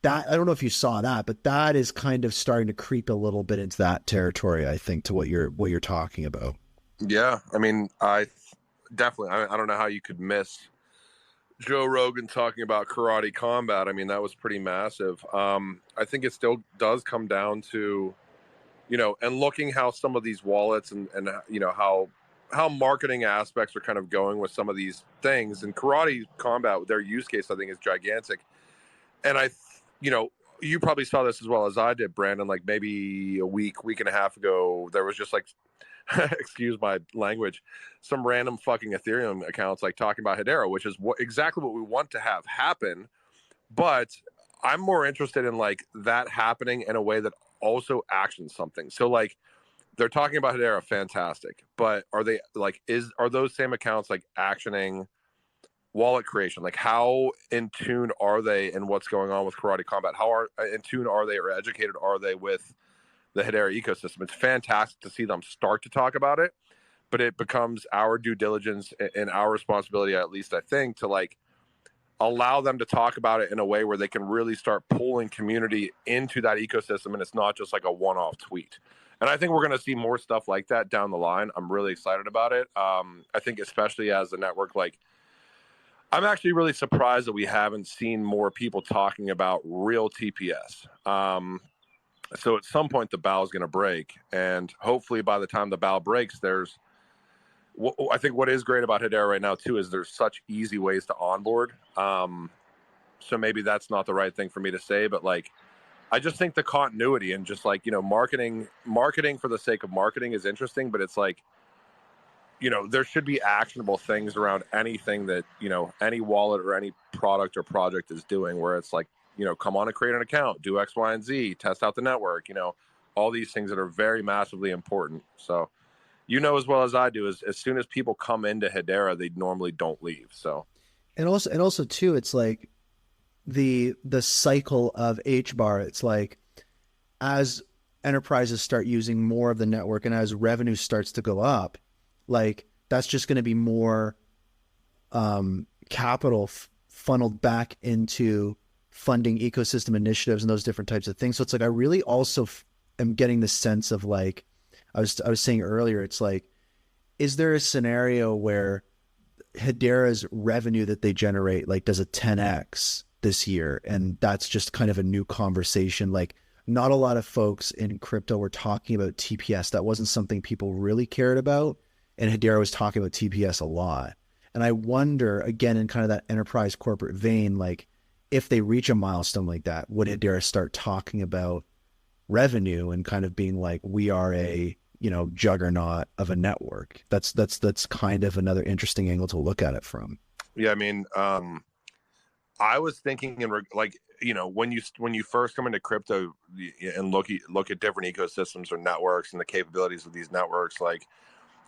that. I don't know if you saw that, but that is kind of starting to creep a little bit into that territory, I think, to what you're talking about. Yeah. I mean, I don't know how you could miss Joe Rogan talking about Karate Combat. I mean, that was pretty massive. I think it still does come down to, you know, and looking how some of these wallets and you know, how marketing aspects are kind of going with some of these things. And Karate Combat, their use case, I think, is gigantic. And you know, you probably saw this as well as I did, Brandon, like maybe a week and a half ago, there was just like, excuse my language, some random fucking Ethereum accounts like talking about Hedera, which is exactly what we want to have happen. But I'm more interested in like that happening in a way that also actions something. So like, they're talking about Hedera, fantastic. But are they like, are those same accounts like actioning wallet creation? Like, how in tune are they in what's going on with Karate Combat? How in tune are they, or educated are they with the Hedera ecosystem? It's fantastic to see them start to talk about it, but it becomes our due diligence and our responsibility, at least I think, to like allow them to talk about it in a way where they can really start pulling community into that ecosystem, and it's not just like a one-off tweet. And I think we're going to see more stuff like that down the line. I'm really excited about it. I think especially as the network, like, I'm actually really surprised that we haven't seen more people talking about real TPS. So at some point the bow is going to break, and hopefully by the time the bow breaks, I think what is great about Hedera right now too is there's such easy ways to onboard. So maybe that's not the right thing for me to say, but like, I just think the continuity and just like, you know, marketing for the sake of marketing is interesting, but it's like, you know, there should be actionable things around anything that, you know, any wallet or any product or project is doing, where it's like, you know, come on and create an account, do X, Y, and Z, test out the network, you know, all these things that are very massively important. So, you know, as well as I do, is as soon as people come into Hedera, they normally don't leave. So, and also too, it's like the cycle of HBAR. It's like, as enterprises start using more of the network and as revenue starts to go up, like, that's just going to be more capital funneled back into funding ecosystem initiatives and those different types of things. So it's like, I really also am getting the sense of, like, I was saying earlier, it's like, is there a scenario where Hedera's revenue that they generate, like, does a 10x this year? And that's just kind of a new conversation. Like, not a lot of folks in crypto were talking about TPS. That wasn't something people really cared about. and Hedera was talking about TPS a lot. And I wonder, again, in kind of that enterprise corporate vein, like if they reach a milestone like that, would Hedera start talking about revenue and kind of being like, we are a, you know, juggernaut of a network? That's kind of another interesting angle to look at it from. Yeah, I mean, I was thinking like, you know, when you first come into crypto and look at different ecosystems or networks and the capabilities of these networks, like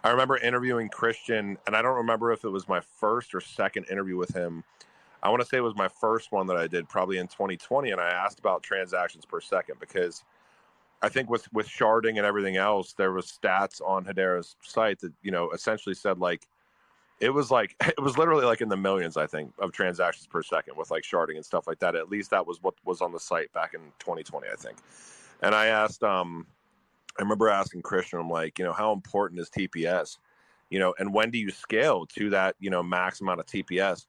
I remember interviewing Christian, and I don't remember if it was my first or second interview with him. I want to say it was my first one that I did, probably in 2020, and I asked about transactions per second, because I think with sharding and everything else, there was stats on Hedera's site that, you know, essentially said it was literally like in the millions, I think, of transactions per second with like sharding and stuff like that. At least that was what was on the site back in 2020, I think. And I asked, I remember asking Christian, I'm like, you know, how important is TPS? You know, and when do you scale to that, you know, max amount of TPS?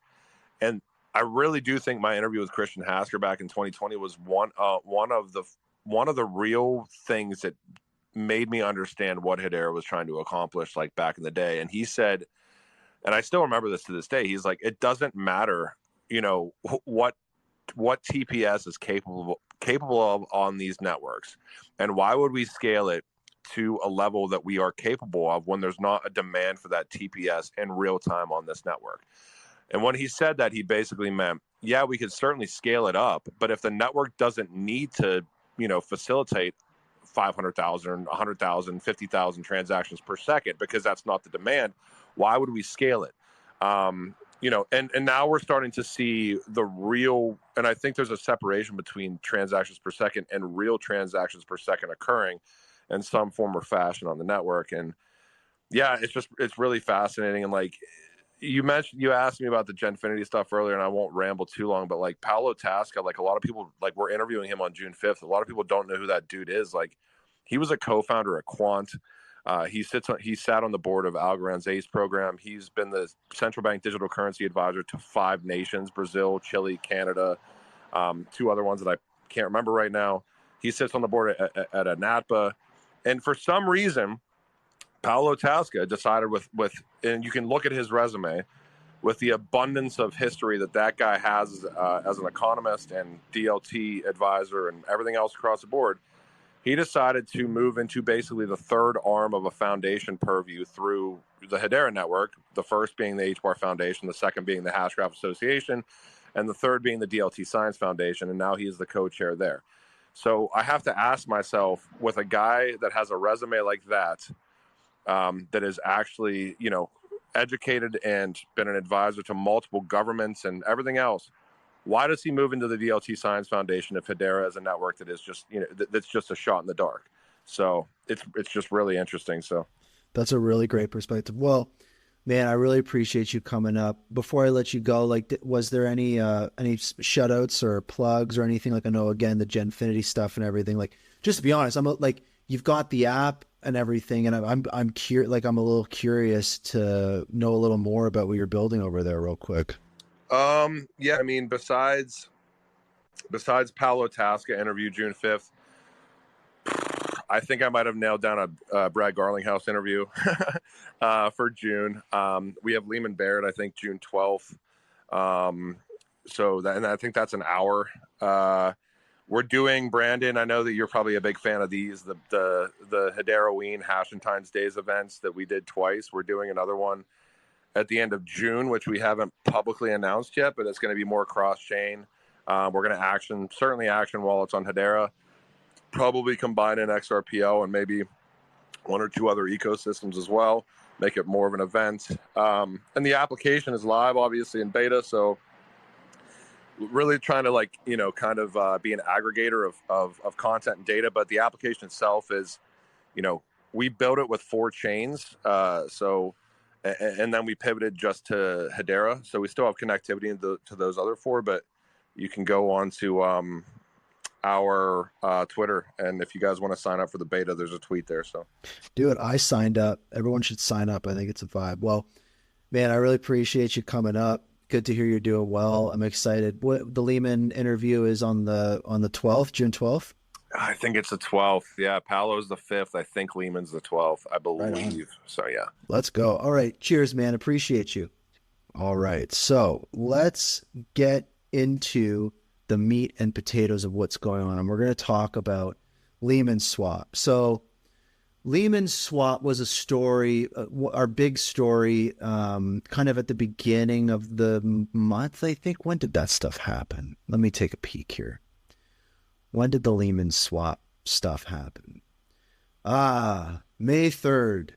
And I really do think my interview with Christian Hasker back in 2020 was one of the real things that made me understand what Hedera was trying to accomplish, like back in the day. And he said, and I still remember this to this day, he's like, it doesn't matter, you know, what TPS is capable of on these networks, and why would we scale it to a level that we are capable of when there's not a demand for that TPS in real time on this network? And when he said that, he basically meant, yeah, we could certainly scale it up, but if the network doesn't need to, you know, facilitate 500,000, 100,000, 50,000 transactions per second, because that's not the demand, why would we scale it? You know, and now we're starting to see the real, and I think there's a separation between transactions per second and real transactions per second occurring in some form or fashion on the network. And yeah, it's really fascinating. And like you asked me about the Genfinity stuff earlier, and I won't ramble too long, but like Paolo Tasca, like a lot of people, like we're interviewing him on June 5th. A lot of people don't know who that dude is. Like he was a co-founder at Quant. He sat on the board of Algorand's ACE program. He's been the central bank digital currency advisor to 5 nations: Brazil, Chile, Canada, 2 other ones that I can't remember right now. He sits on the board at ANATPA. And for some reason, Paolo Tasca decided and you can look at his resume, with the abundance of history that guy has as an economist and DLT advisor and everything else across the board, he decided to move into basically the third arm of a foundation purview through the Hedera network, the first being the HBAR Foundation, the second being the Hashgraph Association, and the third being the DLT Science Foundation, and now he is the co-chair there. So I have to ask myself, with a guy that has a resume like that, that is actually, you know, educated and been an advisor to multiple governments and everything else, why does he move into the DLT Science Foundation if Hedera is a network that is just, you know, that's just a shot in the dark? So it's just really interesting. So that's a really great perspective. Well, man, I really appreciate you coming up. Before I let you go, like, was there any shout-outs or plugs or anything? Like, I know, again, the Genfinity stuff and everything. Like, just to be honest, I'm like, you've got the app and everything, and I'm a little curious to know a little more about what you're building over there, real quick. Yeah, I mean, besides Paolo Tasca interview June 5th, I think I might have nailed down a Brad Garlinghouse interview for June. We have Leemon Baird, I think, June 12th. And I think that's an hour. We're doing, Brandon, I know that you're probably a big fan of these, the Hedera-ween Hashentine's Days events that we did twice. We're doing another one at the end of June, which we haven't publicly announced yet, but it's going to be more cross-chain. We're going to certainly action wallets on Hedera, probably combine in XRPL and maybe 1 or 2 other ecosystems as well, make it more of an event. And the application is live, obviously, in beta, so really trying to, like, you know, kind of be an aggregator of content and data. But the application itself is, you know, we built it with 4 chains, and then we pivoted just to Hedera. So we still have connectivity to those other 4, but you can go on to our Twitter, and if you guys want to sign up for the beta, there's a tweet there. So do it. I signed up. Everyone should sign up. I think it's a vibe. Well, man, I really appreciate you coming up. Good to hear you're doing well. I'm excited. What the Leemon interview is on the 12th, June 12th. I think it's the 12th. Yeah, Palo's the 5th. I think Leemon's the 12th, I Right on. believe. So, yeah. Let's go. All right. Cheers, man. Appreciate you. All right. So let's get into the meat and potatoes of what's going on. And we're going to talk about Leemon swap. So Leemon swap was a story, our big story, kind of at the beginning of the month, I think. When did that stuff happen? Let me take a peek here. When did the Leemon swap stuff happen? May 3rd.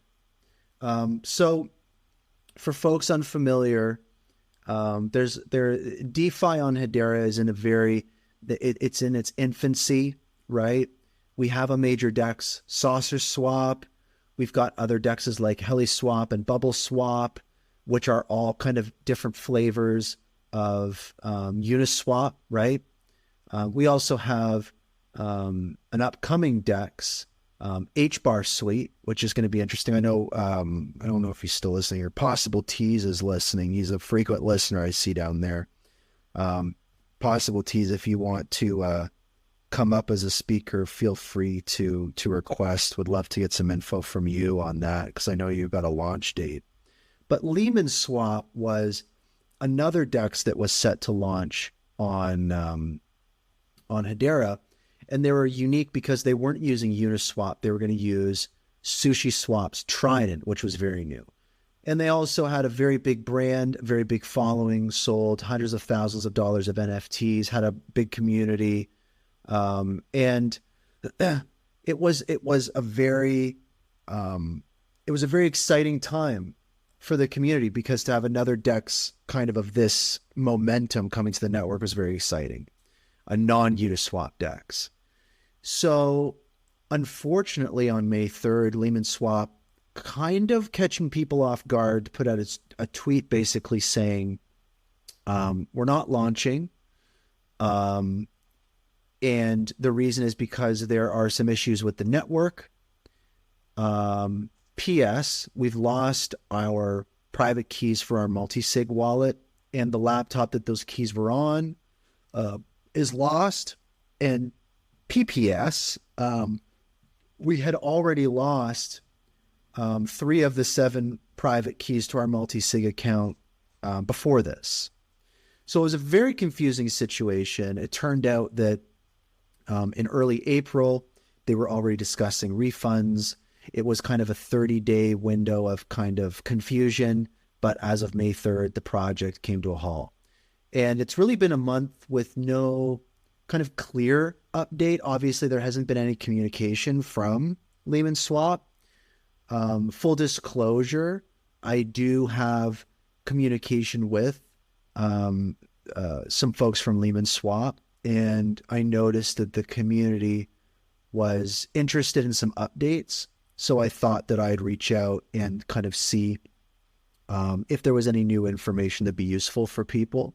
So for folks unfamiliar, DeFi on Hedera is in a it's in its infancy, right? We have a major DEX, Saucer Swap. We've got other DEXs like HeliSwap and Bubble Swap, which are all kind of different flavors of Uniswap, right? We also have an upcoming DEX, HBAR which is going to be interesting. I know, I don't know if he's still listening, or PossibleTs is listening. He's a frequent listener I see down there. PossibleTs, if you want to come up as a speaker, feel free to request. Would love to get some info from you on that, because I know you've got a launch date. But Leemon Swap was another DEX that was set to launch on Hedera. And they were unique because they weren't using Uniswap. They were going to use SushiSwap's Trident, which was very new. And they also had a very big brand, a very big following, sold hundreds of thousands of dollars of NFTs, had a big community. And it was a very exciting time for the community, because to have another DEX kind of this momentum coming to the network was very exciting. A non-Uniswap DEX. So unfortunately on May 3rd, Leemon Swap, kind of catching people off guard, put out a tweet basically saying, we're not launching. And the reason is because there are some issues with the network. P.S. We've lost our private keys for our multi-sig wallet, and the laptop that those keys were on is lost. And P.P.S. We had already lost 3 of the 7 private keys to our multi-sig account before this. So it was a very confusing situation. It turned out that in early April, they were already discussing refunds. It was kind of a 30-day window of kind of confusion, but as of May 3rd, the project came to a halt. And it's really been a month with no kind of clear update. Obviously, there hasn't been any communication from Leemon Swap. Full disclosure, I do have communication with some folks from Leemon Swap, and I noticed that the community was interested in some updates. So I thought that I'd reach out and kind of see if there was any new information that'd be useful for people.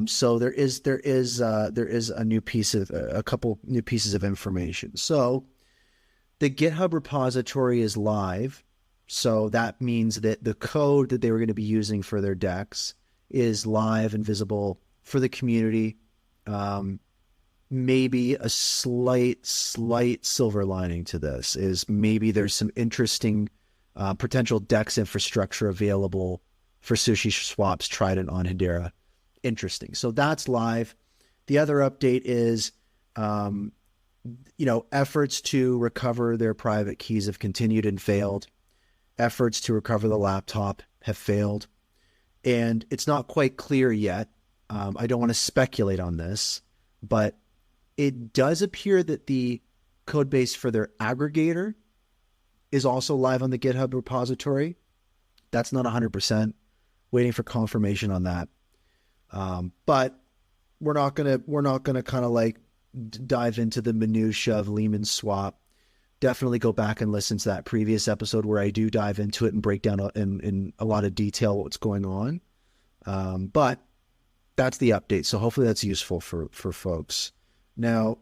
So there is a couple new pieces of information. So the GitHub repository is live. So that means that the code that they were going to be using for their DEX is live and visible for the community. Maybe a slight silver lining to this is maybe there's some interesting potential DEX infrastructure available for SushiSwap's Trident on Hedera. Interesting. So that's live. The other update is, efforts to recover their private keys have continued and failed. Efforts to recover the laptop have failed. And it's not quite clear yet. I don't want to speculate on this, but it does appear that the code base for their aggregator is also live on the GitHub repository. That's not 100%. Waiting for confirmation on that. But we're not gonna kind of like dive into the minutia of Leemon Swap. Definitely go back and listen to that previous episode where I do dive into it and break down in a lot of detail what's going on. But that's the update. So hopefully that's useful for folks. Now,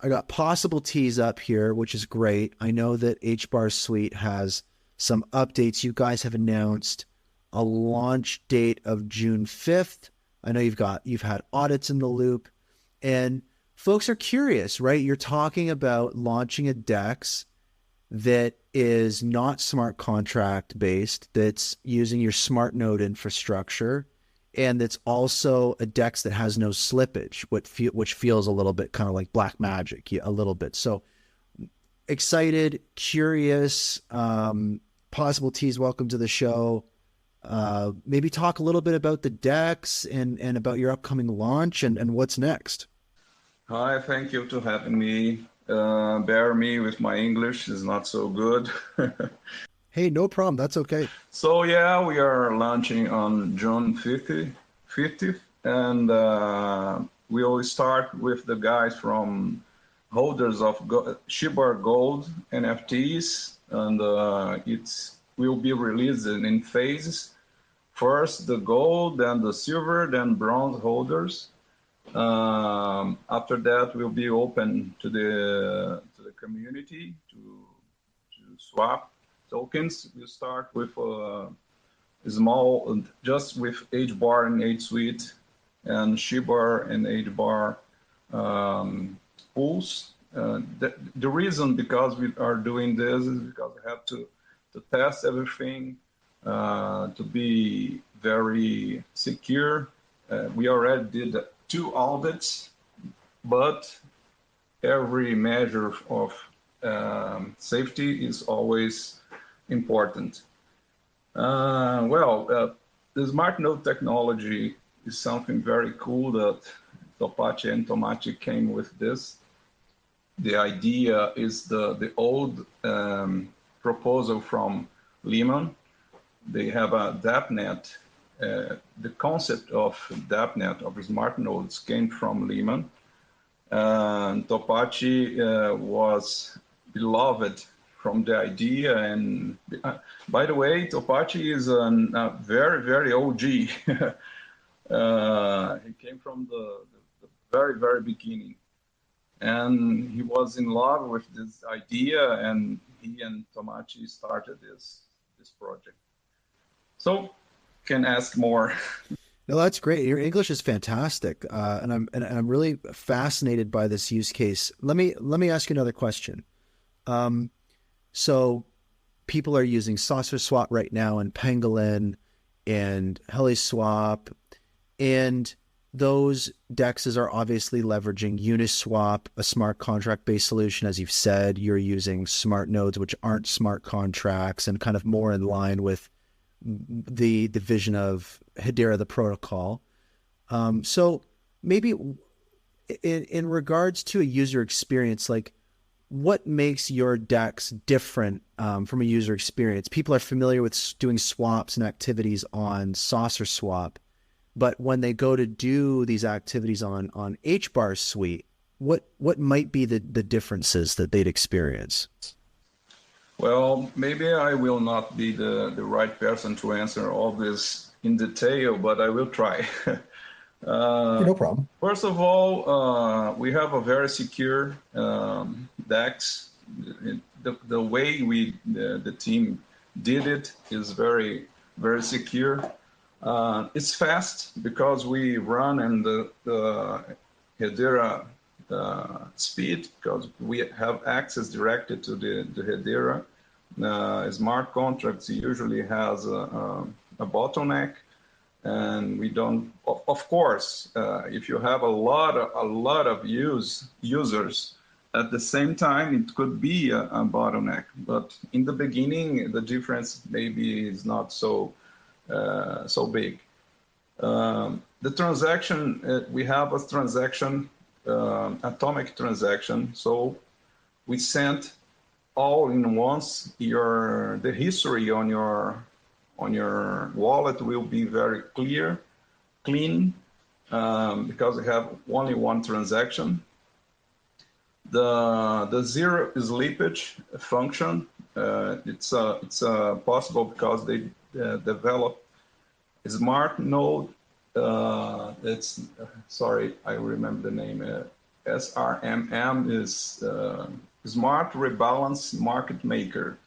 I got PossibleTs up here, which is great. I know that HSuite has some updates. You guys have announced a launch date of June 5th. I know you've had audits in the loop. And folks are curious, right? You're talking about launching a DEX that is not smart contract based, that's using your smart node infrastructure, and that's also a DEX that has no slippage, which feels a little bit kind of like black magic, a little bit. So excited, curious. PossibleTs, welcome to the show. Maybe talk a little bit about the DEX and about your upcoming launch and what's next. Hi, thank you for having me. Bear me with my English is not so good. Hey, no problem. That's okay. So yeah, we are launching on June 50th, and we will start with the guys from holders of HBAR Gold NFTs, and it will be released in phases. First the gold, then the silver, then bronze holders. After that, we'll be open to the community to swap tokens. We'll start with small, just with HBAR and HSuite and HBAR and HBAR pools. The reason because we are doing this is because we have to test everything to be very secure. We already did 2 audits, but every measure of safety is always important. The smart node technology is something very cool that Topachi and Tomachi came with this. The idea is the old proposal from Leemon. They have a DAppNet. The concept of DAppNet, of smart nodes, came from Leemon. Topachi was beloved from the idea. And by the way, Topachi is a very, very OG. He came from the very, very beginning. And he was in love with this idea, and he and Tomachi started this project. So, can ask more. No, that's great. Your English is fantastic, and I'm really fascinated by this use case. Let me ask you another question. So, people are using SaucerSwap right now, and Pangolin, and HeliSwap, and those DEXs are obviously leveraging Uniswap, a smart contract-based solution. As you've said, you're using smart nodes, which aren't smart contracts, and kind of more in line with the vision of Hedera, the protocol. So maybe in regards to a user experience, like what makes your DEX different from a user experience? People are familiar with doing swaps and activities on SaucerSwap, but when they go to do these activities on HBAR what might be the differences that they'd experience? Well, maybe I will not be the right person to answer all this in detail, but I will try. No problem. First of all, we have a very secure DEX. The way the team did it is very, very secure. It's fast because we run in the Hedera speed, because we have access directly to the Hedera. Smart contracts usually has a bottleneck, and we don't. Of course, if you have a lot of users at the same time, it could be a bottleneck. But in the beginning, the difference maybe is not so big. The transaction, we have a transaction. Atomic transaction, so we sent all in once. The history on your wallet will be very clean, because we have only one transaction. The zero slippage function, it's possible because they developed a smart node. It's sorry, I remember the name. SRMM is Smart Rebalance Market Maker.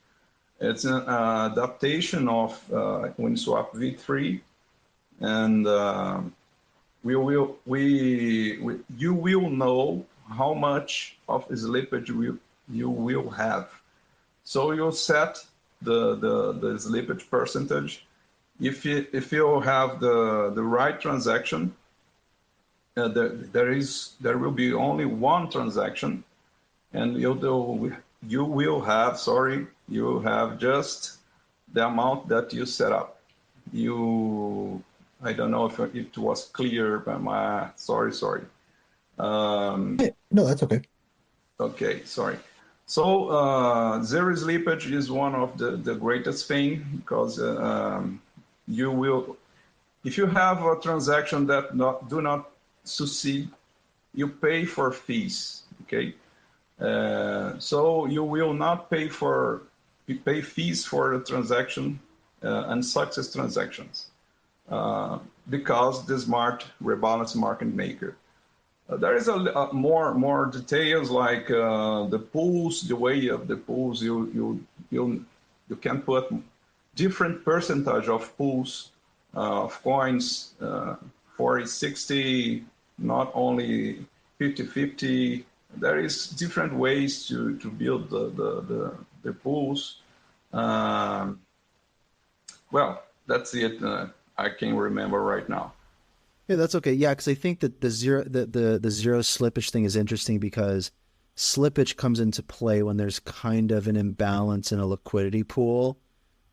It's an adaptation of Uniswap v3, and you will know how much of slippage you will have. So you set the slippage percentage. If you have the right transaction, there will be only one transaction, and you will have just the amount that you set up. I don't know if it was clear, but sorry. No, that's okay. Okay, sorry. So zero slippage is one of the greatest thing, because you will, if you have a transaction that do not succeed, you pay for fees. Okay, so you will not pay fees for the transaction and success transactions because the smart rebalance market maker. There is a more details like the pools, the way of the pools. You can put different percentage of pools of coins, 40, 60, not only 50-50. There is different ways to build the pools. Well, that's it. I can't remember right now. Yeah, that's okay. Yeah, because I think that the zero slippage thing is interesting, because slippage comes into play when there's kind of an imbalance in a liquidity pool,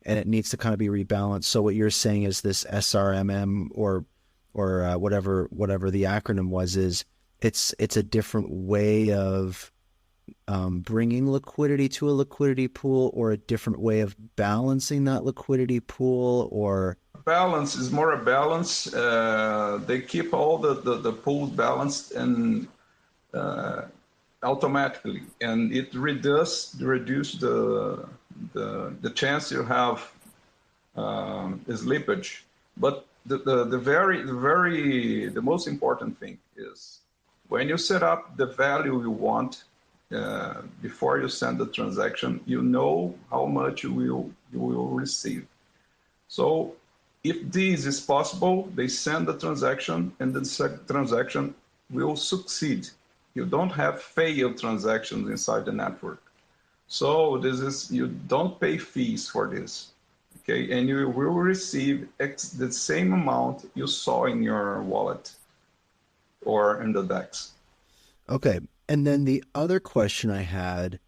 and it needs to kind of be rebalanced. So what you're saying is this SRMM or whatever the acronym was, is it's a different way of bringing liquidity to a liquidity pool, or a different way of balancing that liquidity pool, or balance is more a balance. They keep all the pools balanced and automatically, and it reduce the chance you have slippage. But the most important thing is when you set up the value you want before you send the transaction, you know how much you will receive. So if this is possible, they send the transaction, and the transaction will succeed. You don't have failed transactions inside the network. So you don't pay fees for this, okay? And you will receive the same amount you saw in your wallet or in the DEX. Okay. And then the other question I had,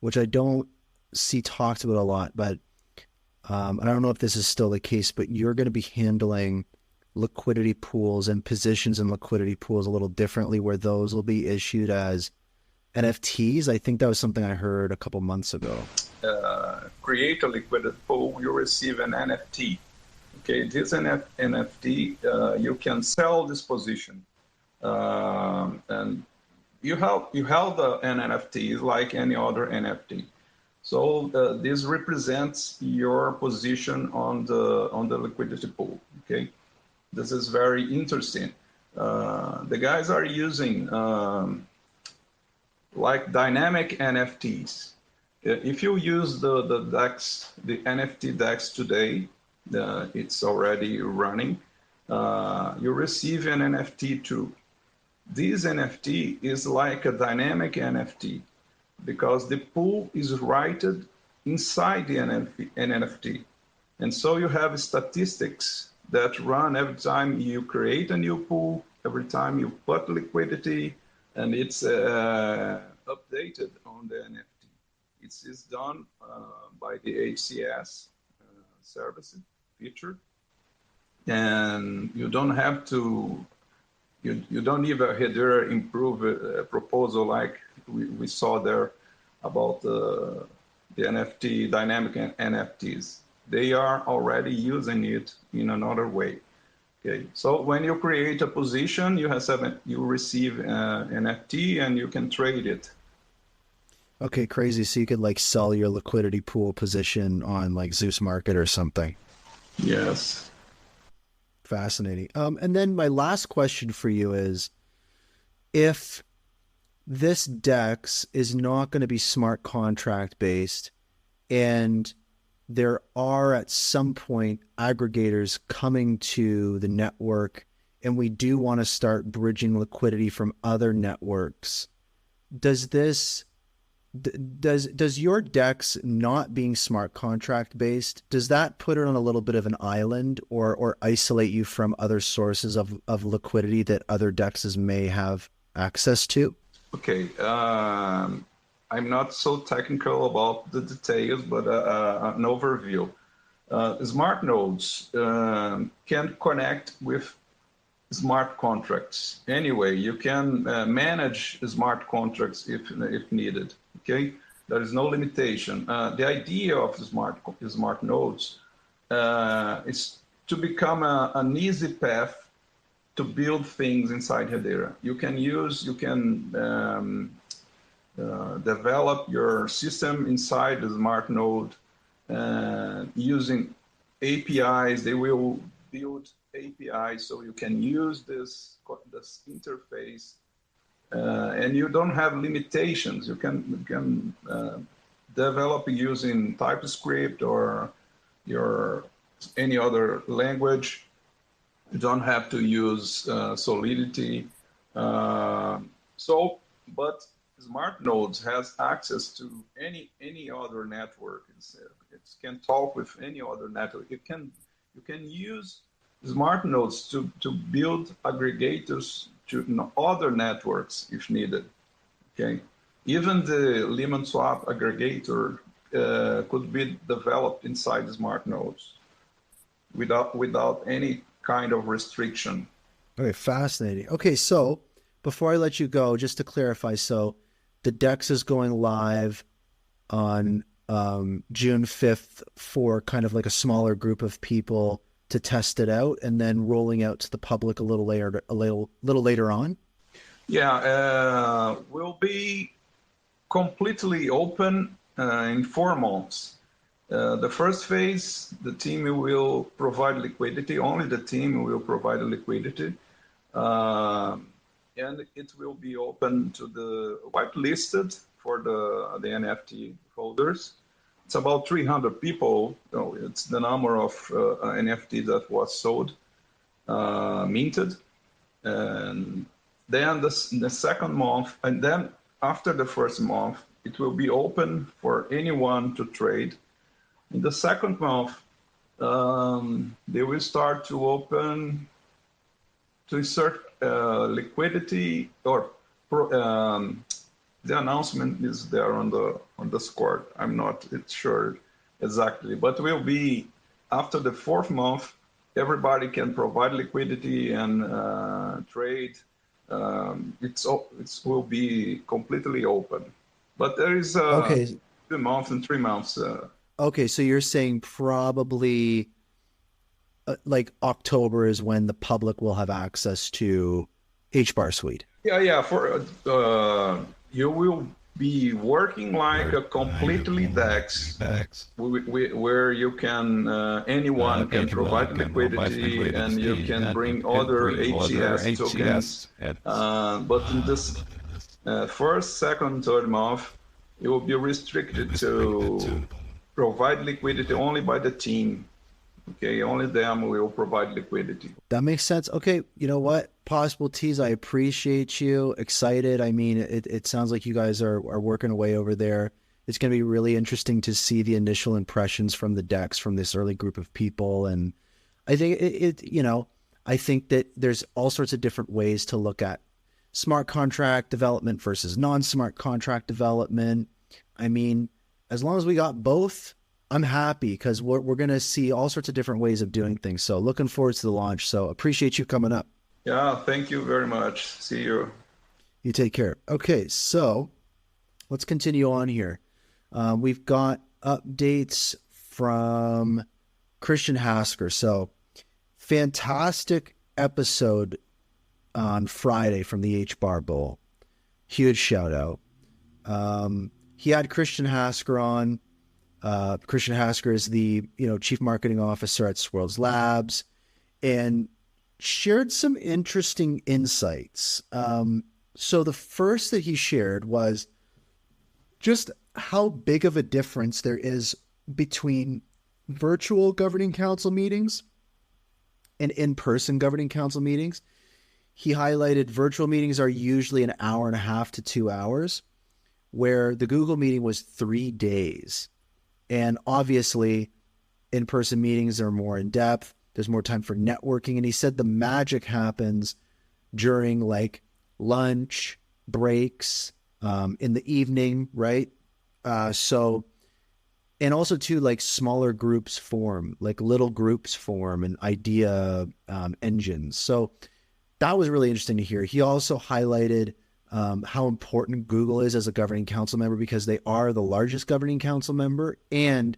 which I don't see talked about a lot, but I don't know if this is still the case, but you're going to be handling liquidity pools and positions in liquidity pools a little differently, where those will be issued as NFTs. I think that was something I heard a couple months ago. Create a liquidity pool, you receive an NFT. Okay, this NFT, you can sell this position. And you held an NFT like any other NFT. So this represents your position on the liquidity pool. Okay, this is very interesting. The guys are using like dynamic NFTs. If you use the DEX, the NFT DEX today, it's already running. You receive an NFT too. This NFT is like a dynamic NFT, because the pool is written inside the NFT. And so you have statistics that run every time you create a new pool, every time you put liquidity, and it's updated on the NFT. It's done by the HCS service feature. And you don't have to, you don't need a Hedera improve proposal like we saw there about the NFT, dynamic NFTs. They are already using it in another way. Okay, so when you create a position, you receive NFT and you can trade it. Okay, crazy. So you could like sell your liquidity pool position on like Zeus Market or something. Yes. Fascinating. And then my last question for you is, if this DEX is not going to be smart contract based, and there are at some point aggregators coming to the network, and we do want to start bridging liquidity from other networks, does this does your DEX not being smart contract based, does that put it on a little bit of an island or isolate you from other sources of liquidity that other DEXs may have access to? Okay, I'm not so technical about the details, but an overview. Smart nodes can connect with smart contracts. Anyway, you can manage smart contracts if needed. Okay, there is no limitation. The idea of smart nodes is to become an easy path to build things inside Hedera. You can develop your system inside the smart node using APIs. They will build APIs so you can use this interface, and you don't have limitations. You can develop using TypeScript or any other language. You don't have to use Solidity. But smart nodes has access to any other network. It can talk with any other network. You can use smart nodes to build aggregators to other networks if needed. Okay, even the Leemon swap aggregator could be developed inside smart nodes without any kind of restriction. Okay, fascinating. Okay, so before I let you go, just to clarify, so the DEX is going live on June 5th for kind of like a smaller group of people to test it out, and then rolling out to the public a little later on? Yeah, will be completely open in 4 months. The first phase, the team will provide liquidity. Only the team will provide liquidity. And it will be open to the whitelisted for the NFT holders. It's about 300 people. It's the number of NFT that was sold, minted. And then the second month, and then after the first month, it will be open for anyone to trade. In the second month, they will start to open to insert liquidity, or the announcement is there on the Discord. I'm not sure exactly, but will be after the 4th month. Everybody can provide liquidity and trade. It will be completely open, but there is 2 months and 3 months. Okay, so you're saying probably like October is when the public will have access to HBAR-Suite. Yeah. For you will be working like a completely DEX, where you can anyone can provide liquidity, and you can bring other HCS tokens. But in this first, second, third month, it will be restricted to provide liquidity only by the team. Okay, only them will provide liquidity. That makes sense. Okay, you know what? PossibleTs, I appreciate you. Excited. I mean, it sounds like you guys are working away over there. It's going to be really interesting to see the initial impressions from the DEX from this early group of people. And I think I think that there's all sorts of different ways to look at smart contract development versus non-smart contract development. I mean, as long as we got both, I'm happy, because we're going to see all sorts of different ways of doing things. So looking forward to the launch. So appreciate you coming up. Yeah, thank you very much. See you. You take care. Okay, so let's continue on here. We've got updates from Christian Hasker. So fantastic episode on Friday from the HBAR Bowl. Huge shout out. He had Christian Hasker on. Christian Hasker is the chief marketing officer at Swirls Labs, and shared some interesting insights. So the first that he shared was just how big of a difference there is between virtual governing council meetings and in-person governing council meetings. He highlighted virtual meetings are usually an hour and a half to 2 hours, where the Google meeting was 3 days. And obviously, in-person meetings are more in depth. There's more time for networking. And he said the magic happens during like lunch, breaks, in the evening, right? And also too, like smaller groups form, like little groups form and idea engines. So that was really interesting to hear. He also highlighted how important Google is as a governing council member, because they are the largest governing council member, and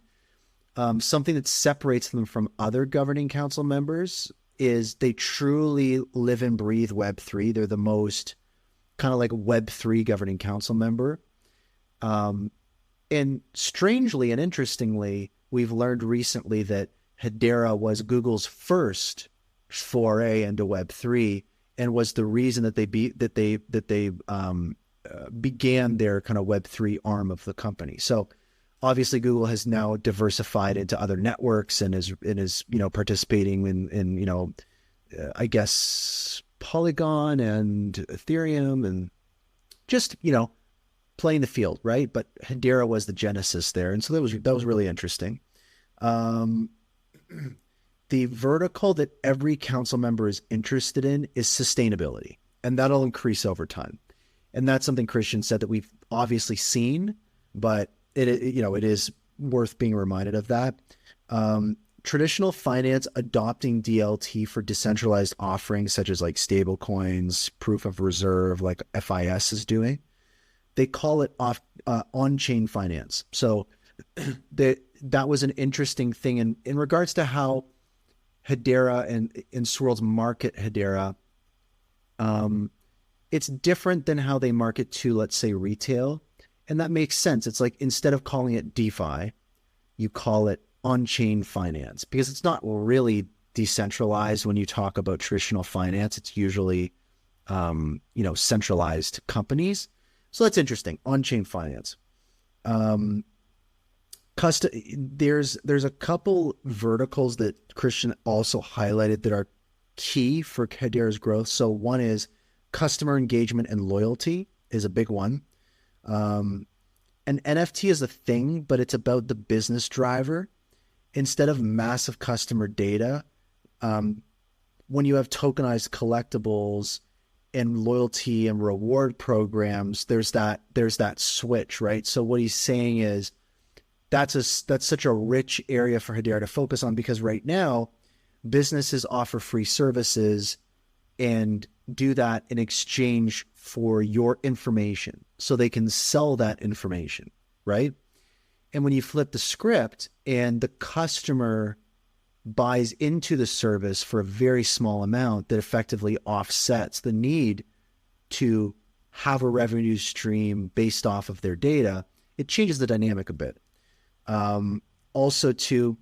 something that separates them from other governing council members is they truly live and breathe Web3. They're the most kind of like Web3 governing council member. And strangely and interestingly, we've learned recently that Hedera was Google's first foray into Web3, and was the reason that they began their kind of Web3 arm of the company. So obviously Google has now diversified into other networks and is participating in I guess Polygon and Ethereum and just playing the field, right? But Hedera was the genesis there, and so that was really interesting. The vertical that every council member is interested in is sustainability, and that'll increase over time. And that's something Christian said that we've obviously seen, but it is worth being reminded of that. Traditional finance adopting DLT for decentralized offerings such as like stablecoins, proof of reserve, like FIS is doing. They call it on-chain finance. So that was an interesting thing in regards to how Hedera and Swirlds market Hedera. It's different than how they market to, let's say, retail. And that makes sense. It's like, instead of calling it DeFi, you call it on-chain finance, because it's not really decentralized. When you talk about traditional finance, it's usually, centralized companies. So that's interesting. On-chain finance. There's a couple verticals that Christian also highlighted that are key for Hedera's growth. So one is customer engagement and loyalty is a big one. An NFT is a thing, but it's about the business driver. Instead of massive customer data, when you have tokenized collectibles and loyalty and reward programs, there's that switch, right? So what he's saying is that's such a rich area for Hedera to focus on, because right now businesses offer free services and do that in exchange for your information, so they can sell that information, right? And when you flip the script and the customer buys into the service for a very small amount that effectively offsets the need to have a revenue stream based off of their data, it changes the dynamic a bit. Also too,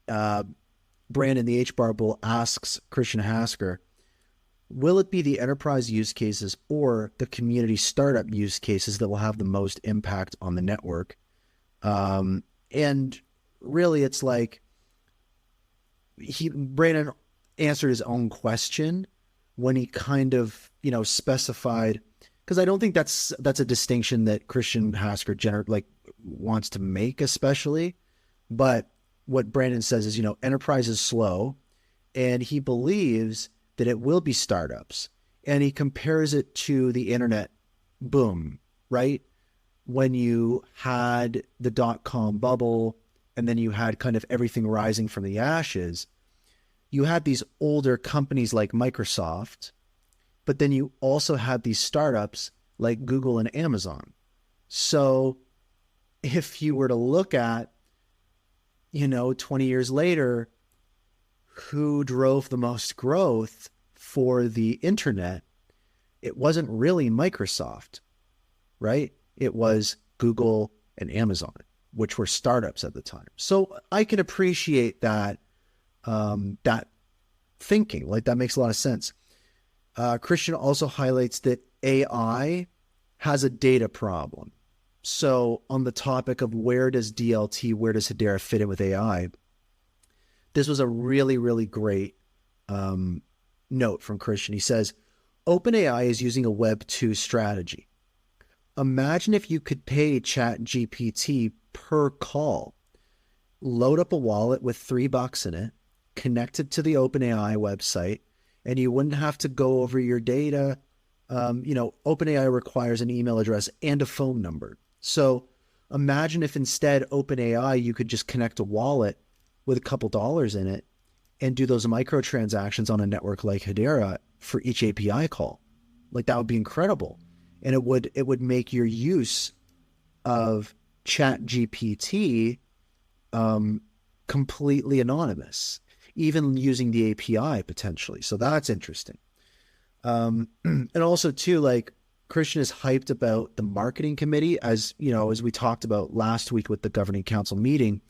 Brandon, the HBAR bull, asks Christian Hasker, will it be the enterprise use cases or the community startup use cases that will have the most impact on the network? And really it's like, Brandon answered his own question when he kind of, specified, because I don't think that's a distinction that Christian Hasker wants to make especially. But what Brandon says is, enterprise is slow, and he believes that it will be startups. And he compares it to the internet boom, right? When you had the .com bubble, and then you had kind of everything rising from the ashes, you had these older companies like Microsoft, but then you also had these startups like Google and Amazon. So if you were to look at, 20 years later, who drove the most growth for the internet, it wasn't really Microsoft, right? It was Google and Amazon, which were startups at the time. So I can appreciate that, that thinking, like that makes a lot of sense. Christian also highlights that AI has a data problem. So on the topic of where does Hedera fit in with AI, this was a really, really great note from Christian. He says, OpenAI is using a Web 2 strategy. Imagine if you could pay ChatGPT per call, load up a wallet with $3 in it, connect it to the OpenAI website, and you wouldn't have to go over your data. OpenAI requires an email address and a phone number. So imagine if instead OpenAI, you could just connect a wallet with a couple dollars in it and do those microtransactions on a network like Hedera for each API call. Like, that would be incredible. And it would make your use of ChatGPT completely anonymous, even using the API potentially. So that's interesting. And also too, like, Christian is hyped about the marketing committee, as you know, as we talked about last week with the governing council meeting.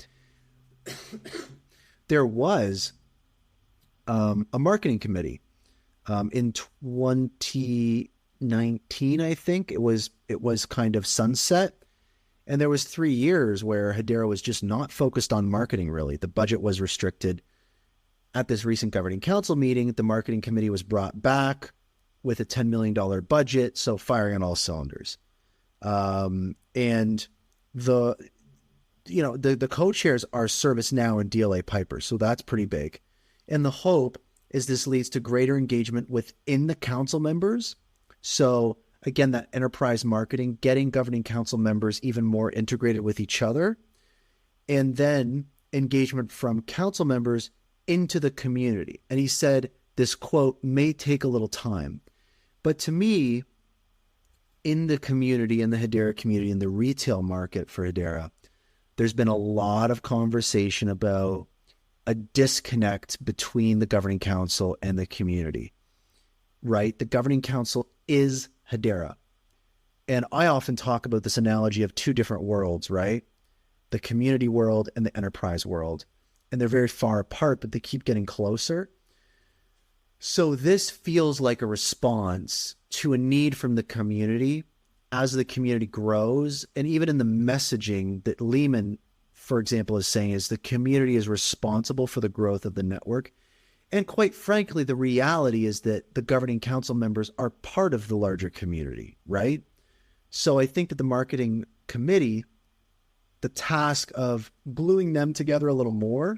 There was a marketing committee in 2019, I think it was kind of sunset. And there was 3 years where Hedera was just not focused on marketing, really. The budget was restricted. At this recent governing council meeting, the marketing committee was brought back with a $10 million budget, so firing on all cylinders. And the co-chairs are ServiceNow and DLA Piper, so that's pretty big. And the hope is this leads to greater engagement within the council members. So again, that enterprise marketing, getting governing council members even more integrated with each other, and then engagement from council members into the community. And he said this, quote, may take a little time. But to me, in the community, in the Hedera community, in the retail market for Hedera, there's been a lot of conversation about a disconnect between the governing council and the community, right? The governing council is Hedera. And I often talk about this analogy of two different worlds, right? The community world and the enterprise world. And they're very far apart, but they keep getting closer. So this feels like a response to a need from the community as the community grows. And even in the messaging that Leemon, for example, is saying is the community is responsible for the growth of the network. And quite frankly, the reality is that the governing council members are part of the larger community, right? So I think that the marketing committee, the task of gluing them together a little more,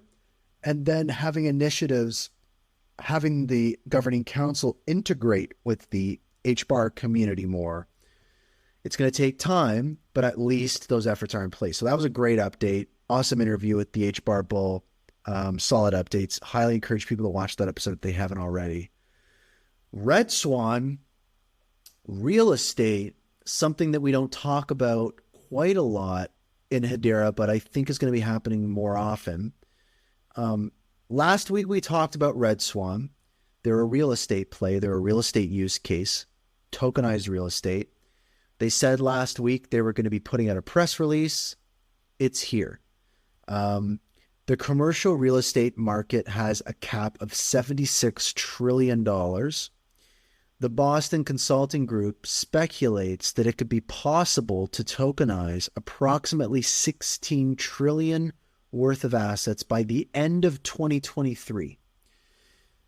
and then having initiatives, having the governing council integrate with the HBAR community more. It's going to take time, but at least those efforts are in place. So that was a great update. Awesome interview with the HBAR Bull. Solid updates. Highly encourage people to watch that episode if they haven't already. Red Swan, real estate, something that we don't talk about quite a lot in Hedera, but I think is going to be happening more often. Last week we talked about Red Swan. They're a real estate play. They're a real estate use case, tokenized real estate. They said last week they were going to be putting out a press release. It's here. The commercial real estate market has a cap of $76 trillion. The Boston Consulting Group speculates that it could be possible to tokenize approximately $16 trillion worth of assets by the end of 2023.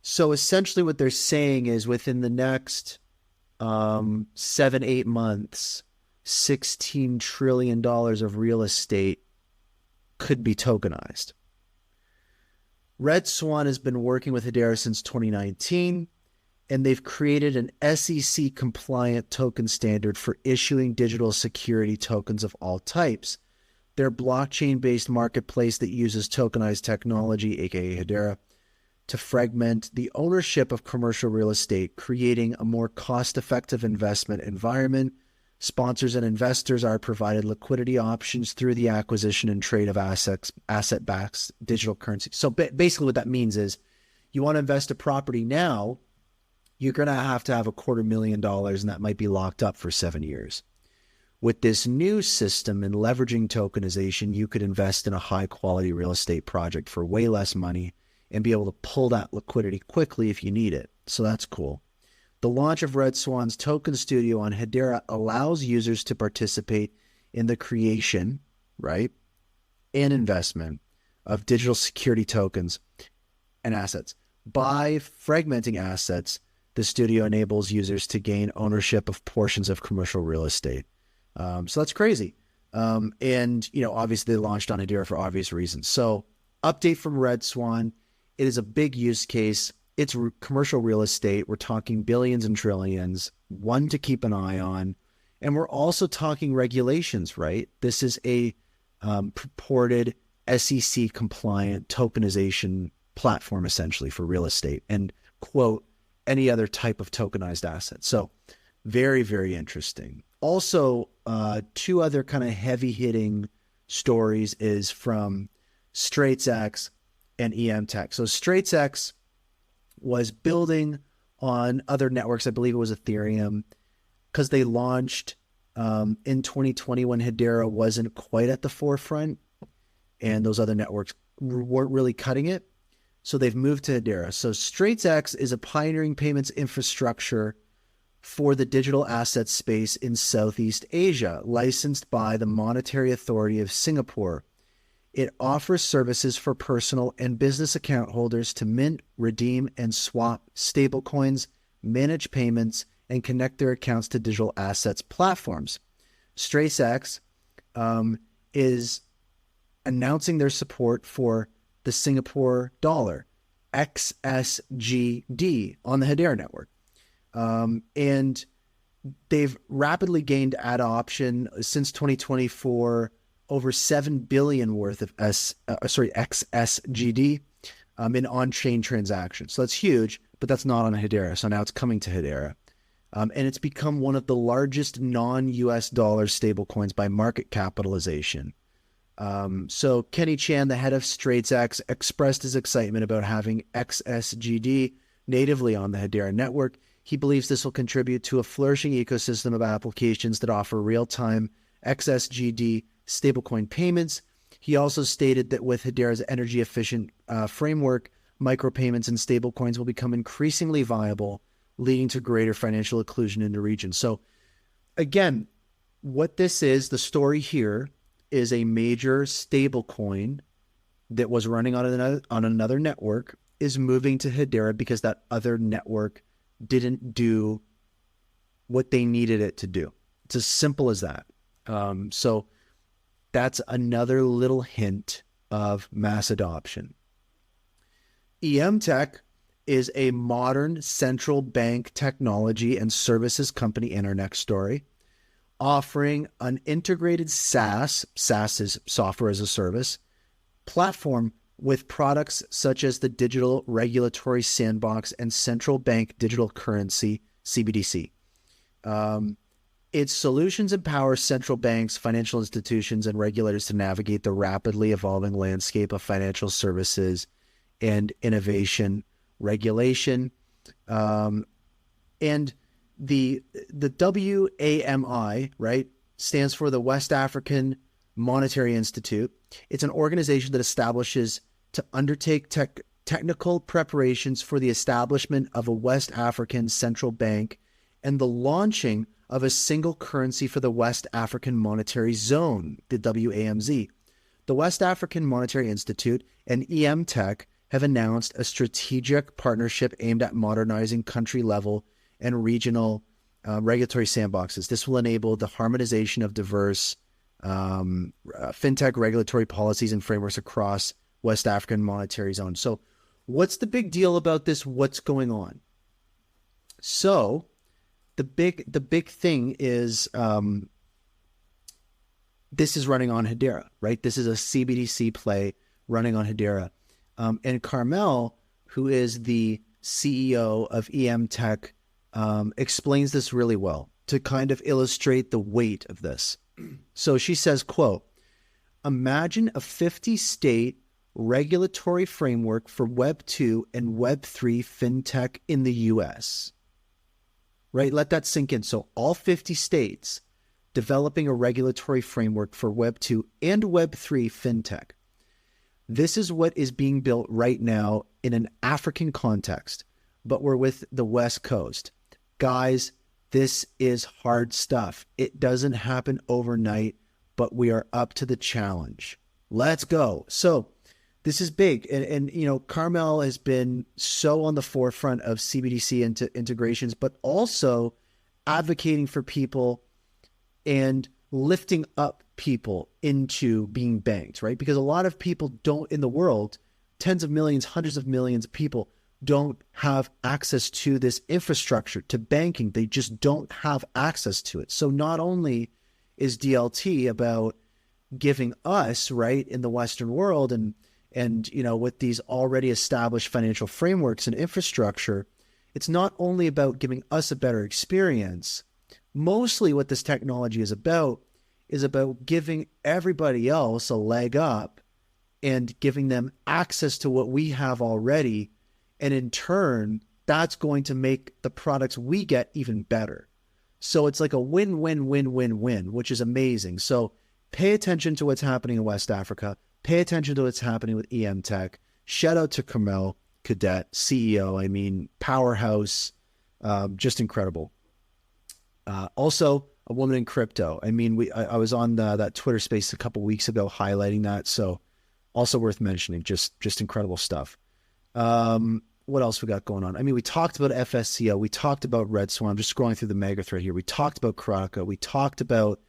So essentially what they're saying is within the next 7-8 months, $16 trillion of real estate could be tokenized. Red Swan has been working with Hedera since 2019, and they've created an SEC-compliant token standard for issuing digital security tokens of all types. They're a blockchain-based marketplace that uses tokenized technology, aka Hedera, to fragment the ownership of commercial real estate, creating a more cost-effective investment environment. Sponsors and investors are provided liquidity options through the acquisition and trade of asset-backed digital currency. So basically what that means is you want to invest a property now, you're going to have $250,000, and that might be locked up for 7 years. With this new system and leveraging tokenization, you could invest in a high-quality real estate project for way less money and be able to pull that liquidity quickly if you need it. So that's cool. The launch of Red Swan's Token Studio on Hedera allows users to participate in the creation, right, and investment of digital security tokens and assets. By fragmenting assets, the studio enables users to gain ownership of portions of commercial real estate. So that's crazy. And, obviously they launched on Hedera for obvious reasons. So update from Red Swan. It is a big use case. It's commercial real estate. We're talking billions and trillions, one to keep an eye on. And we're also talking regulations, right? This is a purported SEC compliant tokenization platform essentially for real estate and quote any other type of tokenized asset. So very, very interesting. Also, two other kind of heavy hitting stories is from StraitsX and EMTech. So StraitsX was building on other networks. I believe it was Ethereum, because they launched in 2020 when Hedera wasn't quite at the forefront and those other networks weren't really cutting it. So they've moved to Hedera. So StraitsX is a pioneering payments infrastructure for the digital asset space in Southeast Asia, licensed by the Monetary Authority of Singapore. It offers services for personal and business account holders to mint, redeem, and swap stablecoins, manage payments, and connect their accounts to digital assets platforms. StraitsX is announcing their support for the Singapore dollar, XSGD, on the Hedera network. And they've rapidly gained adoption since 2024, over 7 billion worth of XSGD in on-chain transactions. So that's huge, but that's not on Hedera. So now it's coming to Hedera. And it's become one of the largest non-US dollar stablecoins by market capitalization. So Kenny Chan, the head of StraitsX, expressed his excitement about having XSGD natively on the Hedera network. He believes this will contribute to a flourishing ecosystem of applications that offer real-time XSGD stablecoin payments. He also stated that with Hedera's energy-efficient framework, micropayments and stablecoins will become increasingly viable, leading to greater financial inclusion in the region. So again, what this is, the story here is a major stablecoin that was running on another network is moving to Hedera because that other network didn't do what they needed it to do. It's as simple as that. So that's another little hint of mass adoption. EMTech is a modern central bank technology and services company in our next story, offering an integrated SaaS is software as a service, platform with products such as the Digital Regulatory Sandbox and Central Bank Digital Currency, CBDC. Its solutions empower central banks, financial institutions, and regulators to navigate the rapidly evolving landscape of financial services and innovation regulation. And the WAMI, right, stands for the West African Monetary Institute. It's an organization that establishes to undertake technical preparations for the establishment of a West African central bank and the launching of a single currency for the West African Monetary Zone, the WAMZ. The West African Monetary Institute and EMTech have announced a strategic partnership aimed at modernizing country-level and regional regulatory sandboxes. This will enable the harmonization of diverse fintech regulatory policies and frameworks across West African Monetary Zone. So what's the big deal about this? What's going on? So the big thing is this is running on Hedera, right? This is a CBDC play running on Hedera. And Carmel, who is the CEO of EMTech, explains this really well to kind of illustrate the weight of this. So she says, quote, imagine a 50-state regulatory framework for Web 2 and Web 3 fintech in the US. Right? Let that sink in. So all 50 states developing a regulatory framework for Web 2 and Web 3 fintech. This is what is being built right now in an African context, but we're with the West Coast. Guys, this is hard stuff. It doesn't happen overnight, but we are up to the challenge. Let's go. So this is big. And you know, Carmel has been so on the forefront of CBDC integrations, but also advocating for people and lifting up people into being banked, right? Because a lot of people don't in the world, tens of millions, hundreds of millions of people don't have access to this infrastructure, to banking. They just don't have access to it. So not only is DLT about giving us, right, in the Western world and you know, with these already established financial frameworks and infrastructure, it's not only about giving us a better experience. Mostly what this technology is about giving everybody else a leg up and giving them access to what we have already. And in turn, that's going to make the products we get even better. So it's like a win-win-win-win-win, which is amazing. So pay attention to what's happening in West Africa. Pay attention to what's happening with EM Tech. Shout out to Carmel Cadet, CEO. I mean, powerhouse, just incredible. Also, a woman in crypto. I mean, I was on that Twitter space a couple weeks ago highlighting that. So also worth mentioning, just incredible stuff. What else we got going on? I mean, we talked about FSCO. We talked about Red Swan. I'm just scrolling through the mega thread here. We talked about Karaka. We talked about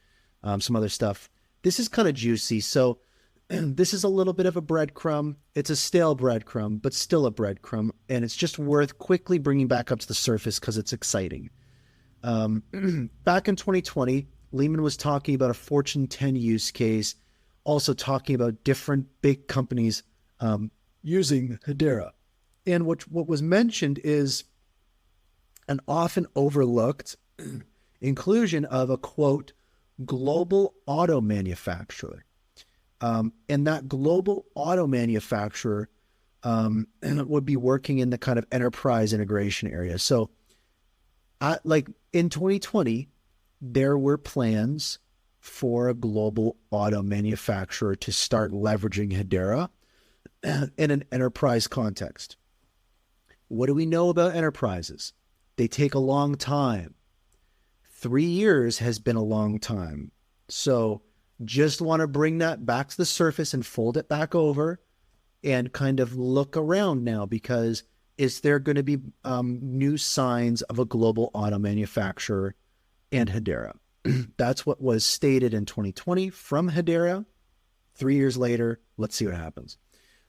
some other stuff. This is kind of juicy. So this is a little bit of a breadcrumb. It's a stale breadcrumb, but still a breadcrumb. And it's just worth quickly bringing back up to the surface because it's exciting. Back in 2020, Leemon was talking about a Fortune 10 use case, also talking about different big companies using Hedera. And what was mentioned is an often overlooked inclusion of a, quote, global auto manufacturer. And that global auto manufacturer would be working in the kind of enterprise integration area. So like in 2020, there were plans for a global auto manufacturer to start leveraging Hedera in an enterprise context. What do we know about enterprises? They take a long time. 3 years has been a long time. So just want to bring that back to the surface and fold it back over and kind of look around now, because is there going to be new signs of a global auto manufacturer and Hedera? That's what was stated in 2020 from Hedera. 3 years later, let's see what happens.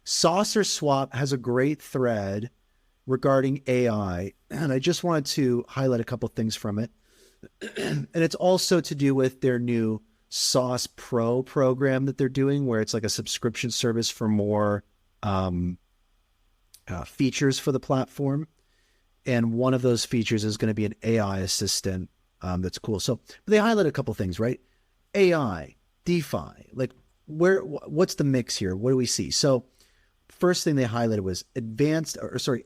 Saucer Swap has a great thread regarding AI, and I just wanted to highlight a couple things from it. And it's also to do with their new Sauce Pro program that they're doing, where it's like a subscription service for more features for the platform. And one of those features is going to be an AI assistant. That's cool. So they highlight a couple things, right? AI, DeFi, like what's the mix here? What do we see? So first thing they highlighted was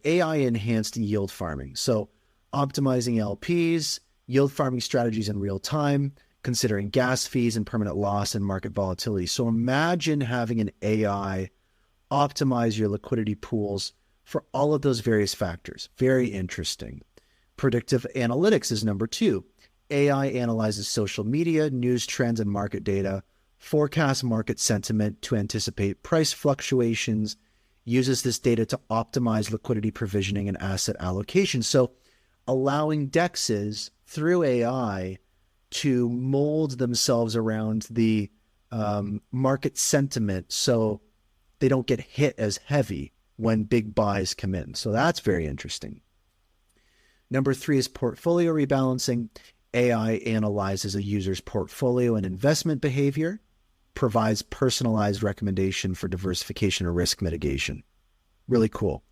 AI enhanced yield farming. So optimizing LPs, yield farming strategies in real time, considering gas fees and permanent loss and market volatility. So imagine having an AI optimize your liquidity pools for all of those various factors. Very interesting. Predictive analytics is number 2. AI analyzes social media, news trends, and market data, forecasts market sentiment to anticipate price fluctuations, uses this data to optimize liquidity provisioning and asset allocation. So allowing DEXs through AI to mold themselves around the market sentiment so they don't get hit as heavy when big buys come in. So that's very interesting. Number 3 is portfolio rebalancing. AI analyzes a user's portfolio and investment behavior, provides personalized recommendation for diversification or risk mitigation. Really cool.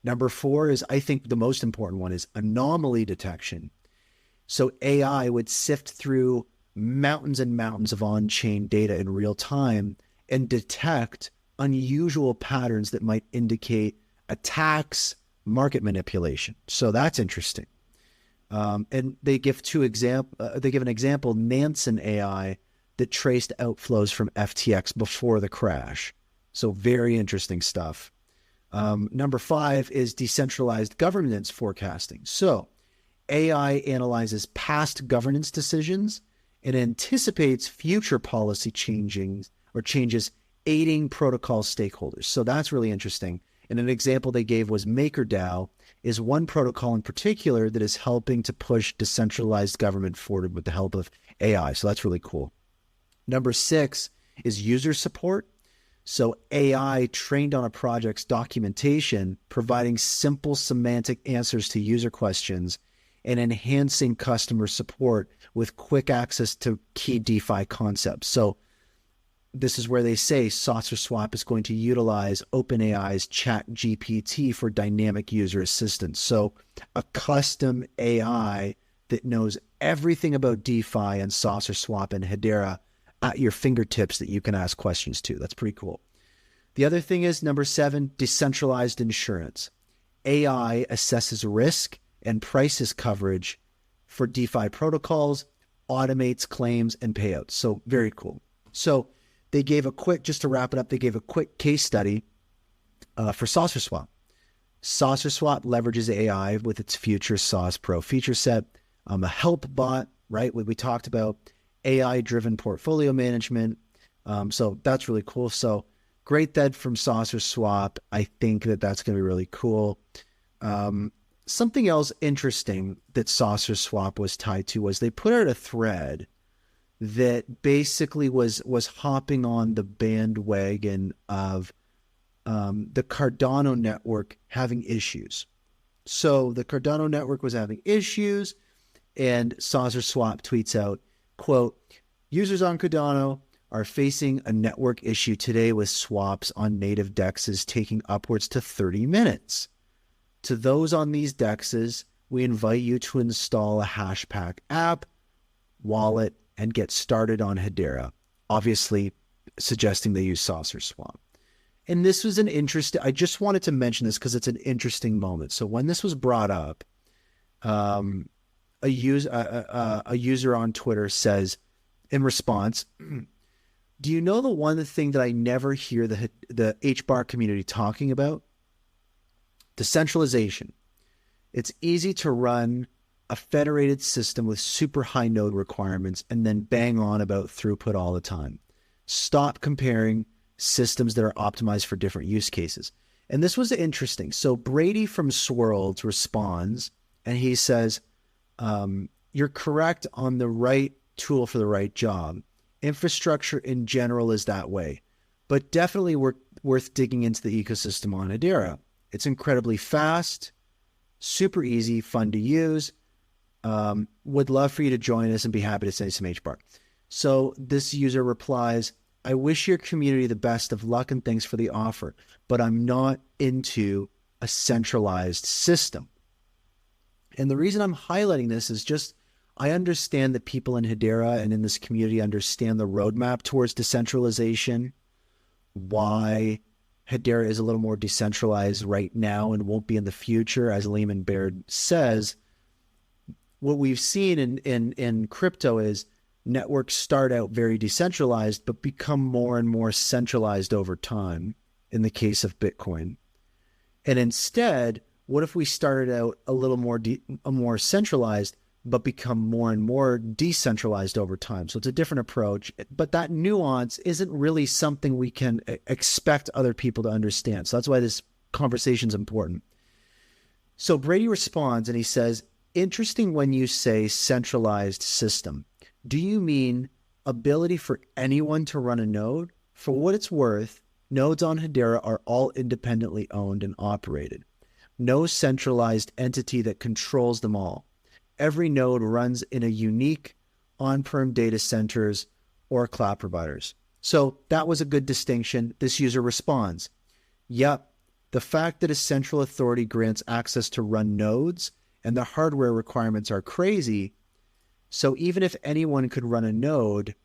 Number 4 is, I think the most important one, is anomaly detection. So AI would sift through mountains and mountains of on-chain data in real time and detect unusual patterns that might indicate attacks, market manipulation. So that's interesting. And they give an example, Nansen AI, that traced outflows from FTX before the crash. So very interesting stuff. Number 5 is decentralized governance forecasting. So AI analyzes past governance decisions and anticipates future policy changes, aiding protocol stakeholders. So that's really interesting. And an example they gave was MakerDAO is one protocol in particular that is helping to push decentralized government forward with the help of AI. So that's really cool. Number 6 is user support. So AI trained on a project's documentation, providing simple semantic answers to user questions and enhancing customer support with quick access to key DeFi concepts. So this is where they say Saucer Swap is going to utilize OpenAI's ChatGPT for dynamic user assistance. So a custom AI that knows everything about DeFi and Saucer Swap and Hedera at your fingertips that you can ask questions to. That's pretty cool. The other thing is number 7, decentralized insurance. AI assesses risk and prices coverage for DeFi protocols, automates claims and payouts. So very cool. So they gave a quick, just to wrap it up, they gave a quick case study for Saucer Swap. Saucer Swap leverages AI with its future Sauce Pro feature set, a help bot, right? What we talked about, AI-driven portfolio management. So that's really cool. So great that from Saucer Swap. I think that that's going to be really cool. Something else interesting that Saucer Swap was tied to was they put out a thread that basically was hopping on the bandwagon of the Cardano network having issues. So the Cardano network was having issues, and Saucer Swap tweets out, quote, "Users on Cardano are facing a network issue today with swaps on native dexes taking upwards to 30 minutes. To those on these dexes, we invite you to install a Hashpack app, wallet, and get started on Hedera," obviously suggesting they use Saucer Swap. And this was an interesting, I just wanted to mention this because it's an interesting moment. So when this was brought up, a user on Twitter says, in response, "Do you know the one thing that I never hear the HBAR community talking about? Decentralization. It's easy to run a federated system with super high node requirements and then bang on about throughput all the time. Stop comparing systems that are optimized for different use cases." And this was interesting. So Brady from Swirlds responds and he says, "You're correct on the right tool for the right job. Infrastructure in general is that way, but definitely worth digging into the ecosystem on Hedera. It's incredibly fast, super easy, fun to use. Would love for you to join us and be happy to send you some HBAR." So this user replies, "I wish your community the best of luck and thanks for the offer, but I'm not into a centralized system." And the reason I'm highlighting this is just, I understand that people in Hedera and in this community understand the roadmap towards decentralization, why Hedera is a little more decentralized right now and won't be in the future. As Leemon Baird says, what we've seen in crypto is networks start out very decentralized, but become more and more centralized over time in the case of Bitcoin. And instead, what if we started out a little more centralized, but become more and more decentralized over time? So it's a different approach, but that nuance isn't really something we can expect other people to understand. So that's why this conversation is important. So Brady responds and he says, "Interesting when you say centralized system. Do you mean ability for anyone to run a node? For what it's worth, nodes on Hedera are all independently owned and operated. No centralized entity that controls them all. Every node runs in a unique on-prem data centers or cloud providers." So that was a good distinction. This user responds, "Yep, the fact that a central authority grants access to run nodes and the hardware requirements are crazy. So even if anyone could run a node,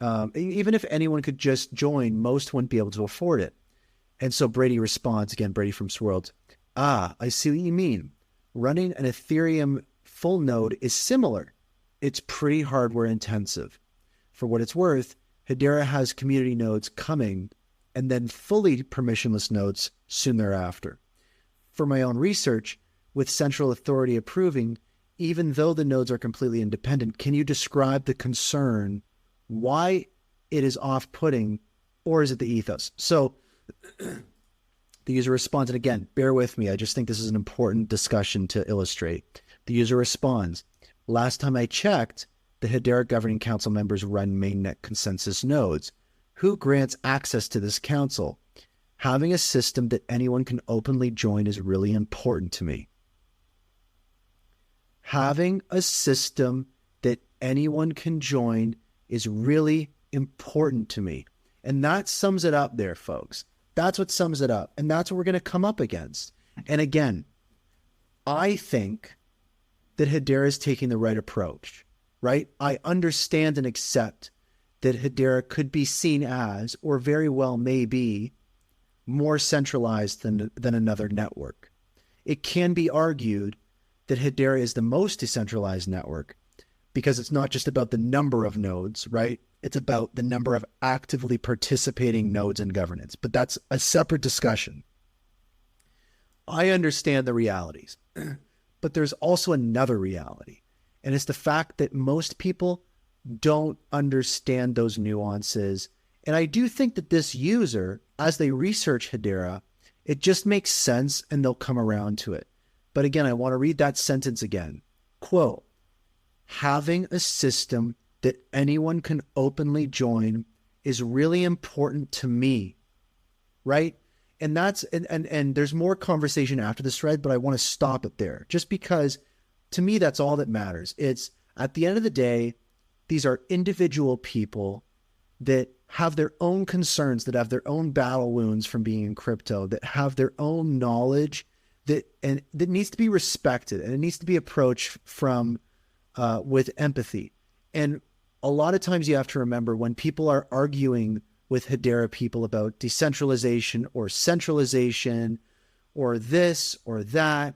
even if anyone could just join, most wouldn't be able to afford it." And so Brady responds, again, Brady from Swirlds, "I see what you mean. Running an Ethereum full node is similar. It's pretty hardware intensive. For what it's worth, Hedera has community nodes coming and then fully permissionless nodes soon thereafter. For my own research, with central authority approving, even though the nodes are completely independent, can you describe the concern, why it is off-putting, or is it the ethos?" So the user responds, and again, bear with me, I just think this is an important discussion to illustrate. The user responds, "Last time I checked, The Hedera Governing Council members run mainnet consensus nodes. Who grants access to this council? Having a system that anyone can openly join is really important to me. Having a system that anyone can join is really important to me. And that sums it up there, folks. That's what sums it up. And that's what we're going to come up against. And again, I think that Hedera is taking the right approach, right? I understand and accept that Hedera could be seen as, or very well may be, more centralized than another network. It can be argued that Hedera is the most decentralized network because it's not just about the number of nodes, right? It's about the number of actively participating nodes in governance. But that's a separate discussion. I understand the realities, but there's also another reality. And it's the fact that most people don't understand those nuances. And I do think that this user, as they research Hedera, it just makes sense and they'll come around to it. But again, I want to read that sentence again. Quote, having a system that anyone can openly join is really important to me, right? And that's, and there's more conversation after this thread, but I want to stop it there just because to me, that's all that matters. It's at the end of the day, these are individual people that have their own concerns, that have their own battle wounds from being in crypto, that have their own knowledge that needs to be respected, and it needs to be approached from with empathy. And a lot of times you have to remember when people are arguing with Hedera people about decentralization or centralization or this or that,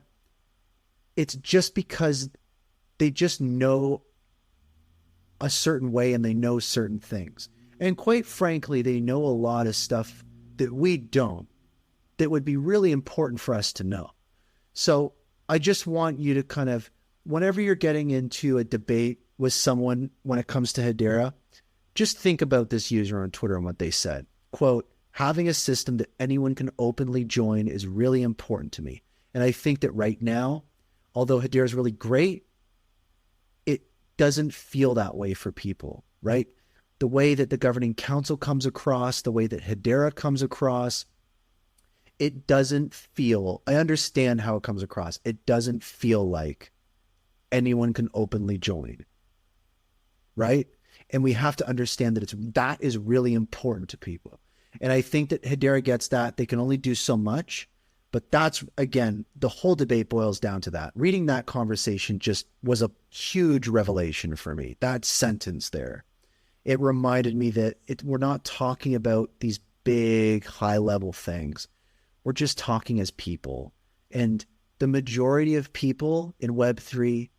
it's just because they just know a certain way and they know certain things. And quite frankly, they know a lot of stuff that we don't, that would be really important for us to know. So I just want you to kind of, whenever you're getting into a debate with someone when it comes to Hedera, just think about this user on Twitter and what they said. Quote, having a system that anyone can openly join is really important to me. And I think that right now, although Hedera is really great, it doesn't feel that way for people, right? The way that the governing council comes across, the way that Hedera comes across, it doesn't feel, I understand how it comes across. It doesn't feel like anyone can openly join, right? And we have to understand that that is really important to people. And I think that Hedera gets that. They can only do so much. But that's, again, the whole debate boils down to that. Reading that conversation just was a huge revelation for me. That sentence there. It reminded me that we're not talking about these big, high-level things. We're just talking as people. And the majority of people in Web3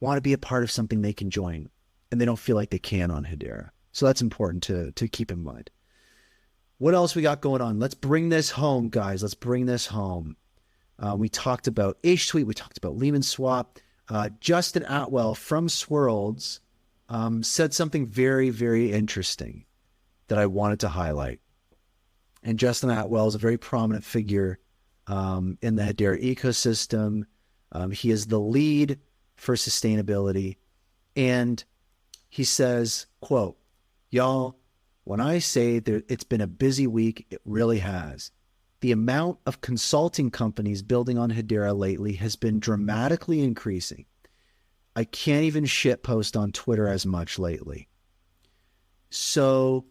want to be a part of something they can join, and they don't feel like they can on Hedera. So that's important to keep in mind. What else we got going on? Let's bring this home, guys. Let's bring this home. We talked about HSuite. We talked about Leemon Swap. Justin Atwell from Swirlds said something very, very interesting that I wanted to highlight. And Justin Atwell is a very prominent figure in the Hedera ecosystem. He is the lead for sustainability. And he says, quote, y'all, when I say that it's been a busy week, it really has. The amount of consulting companies building on Hedera lately has been dramatically increasing. I can't even shitpost on Twitter as much lately. So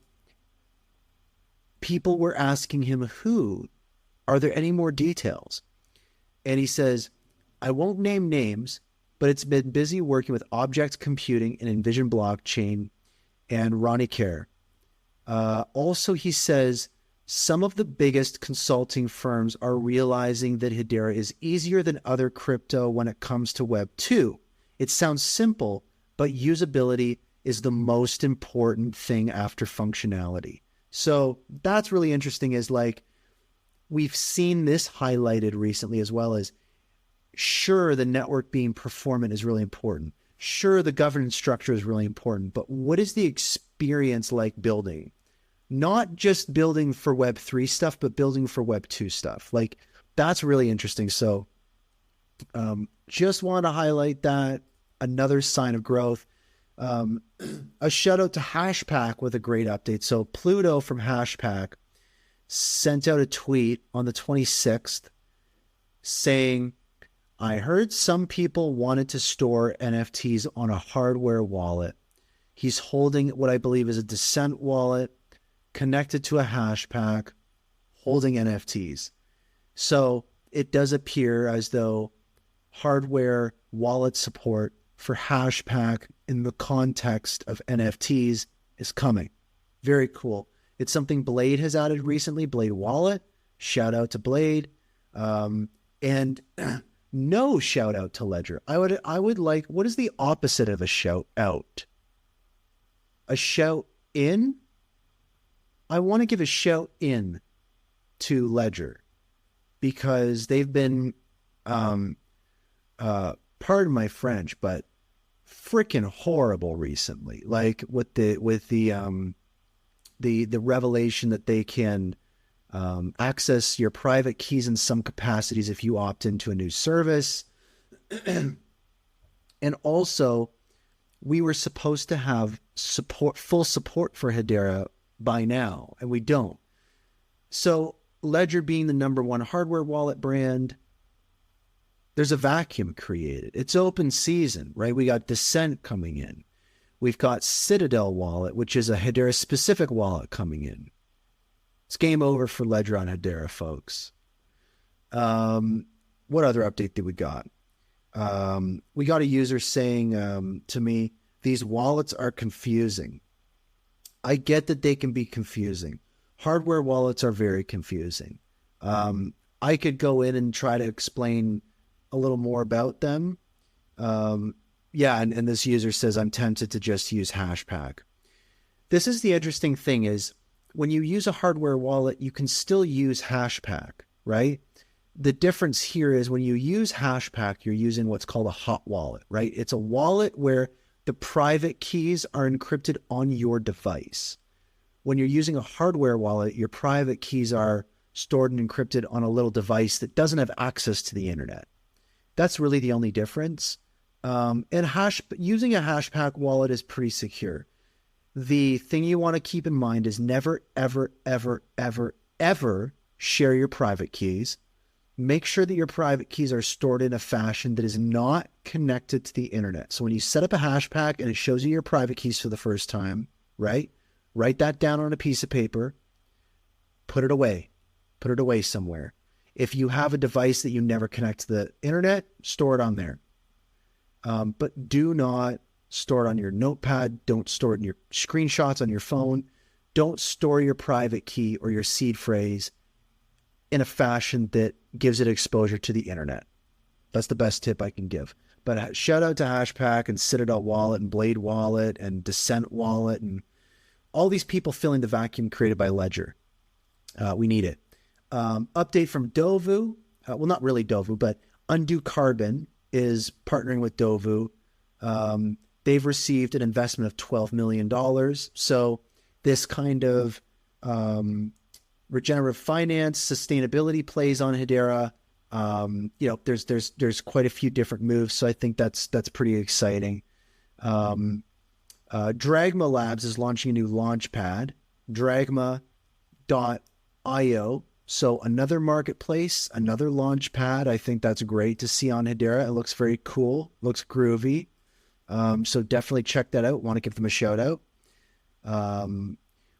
people were asking him, who? Are there any more details? And he says, I won't name names, but it's been busy working with Object Computing and Envision Blockchain and Ronnie Kerr. Also, he says, some of the biggest consulting firms are realizing that Hedera is easier than other crypto when it comes to Web 2. It sounds simple, but usability is the most important thing after functionality. So that's really interesting, is like, we've seen this highlighted recently as well as, sure, the network being performant is really important. Sure, the governance structure is really important, but what is the experience like building? Not just building for Web 3 stuff, but building for Web 2 stuff. Like, that's really interesting. So just want to highlight that. Another sign of growth. A shout out to Hashpack with a great update. So Pluto from Hashpack sent out a tweet on the 26th saying, I heard some people wanted to store NFTs on a hardware wallet. He's holding what I believe is a Descent wallet connected to a Hashpack holding NFTs. So it does appear as though hardware wallet support for Hashpack in the context of NFTs is coming. Very cool. It's something Blade has added recently, Blade Wallet. Shout out to Blade. And no shout out to Ledger. I would like, what is the opposite of a shout out? A shout in? I want to give a shout in to Ledger because they've been, pardon my French, but freaking horrible recently. Like with the revelation that they can access your private keys in some capacities if you opt into a new service. And also, we were supposed to have full support for Hedera by now, and we don't. So Ledger being the number one hardware wallet brand, there's a vacuum created. It's open season, right? We got Descent coming in. We've got Citadel wallet, which is a Hedera specific wallet coming in. It's game over for Ledger on Hedera, folks. What other update did we got? We got a user saying to me, these wallets are confusing. I get that they can be confusing. Hardware wallets are very confusing. I could go in and try to explain a little more about them. Yeah, and this user says, I'm tempted to just use Hashpack. This is the interesting thing is, when you use a hardware wallet, you can still use Hashpack, right? The difference here is when you use Hashpack, you're using what's called a hot wallet, right? It's a wallet where the private keys are encrypted on your device. When you're using a hardware wallet, your private keys are stored and encrypted on a little device that doesn't have access to the internet. That's really the only difference. And using a Hashpack wallet is pretty secure. The thing you want to keep in mind is never, ever, ever, ever, ever share your private keys. Make sure that your private keys are stored in a fashion that is not connected to the internet. So when you set up a Hashpack and it shows you your private keys for the first time, right? Write that down on a piece of paper, put it away somewhere. If you have a device that you never connect to the internet, store it on there. But do not store it on your notepad. Don't store it in your screenshots on your phone. Don't store your private key or your seed phrase in a fashion that gives it exposure to the internet. That's the best tip I can give. But shout out to Hashpack and Citadel Wallet and Blade Wallet and Descent Wallet and all these people filling the vacuum created by Ledger. We need it. Update from Dovu. Well, not really Dovu, but Undo Carbon is partnering with Dovu. They've received an investment of $12 million. So this kind of regenerative finance, sustainability plays on Hedera. There's quite a few different moves. So I think that's pretty exciting. Dragma Labs is launching a new launch pad, dragma.io. So another marketplace, another launch pad. I think that's great to see on Hedera. It looks very cool, looks groovy. So definitely check that out. Want to give them a shout out.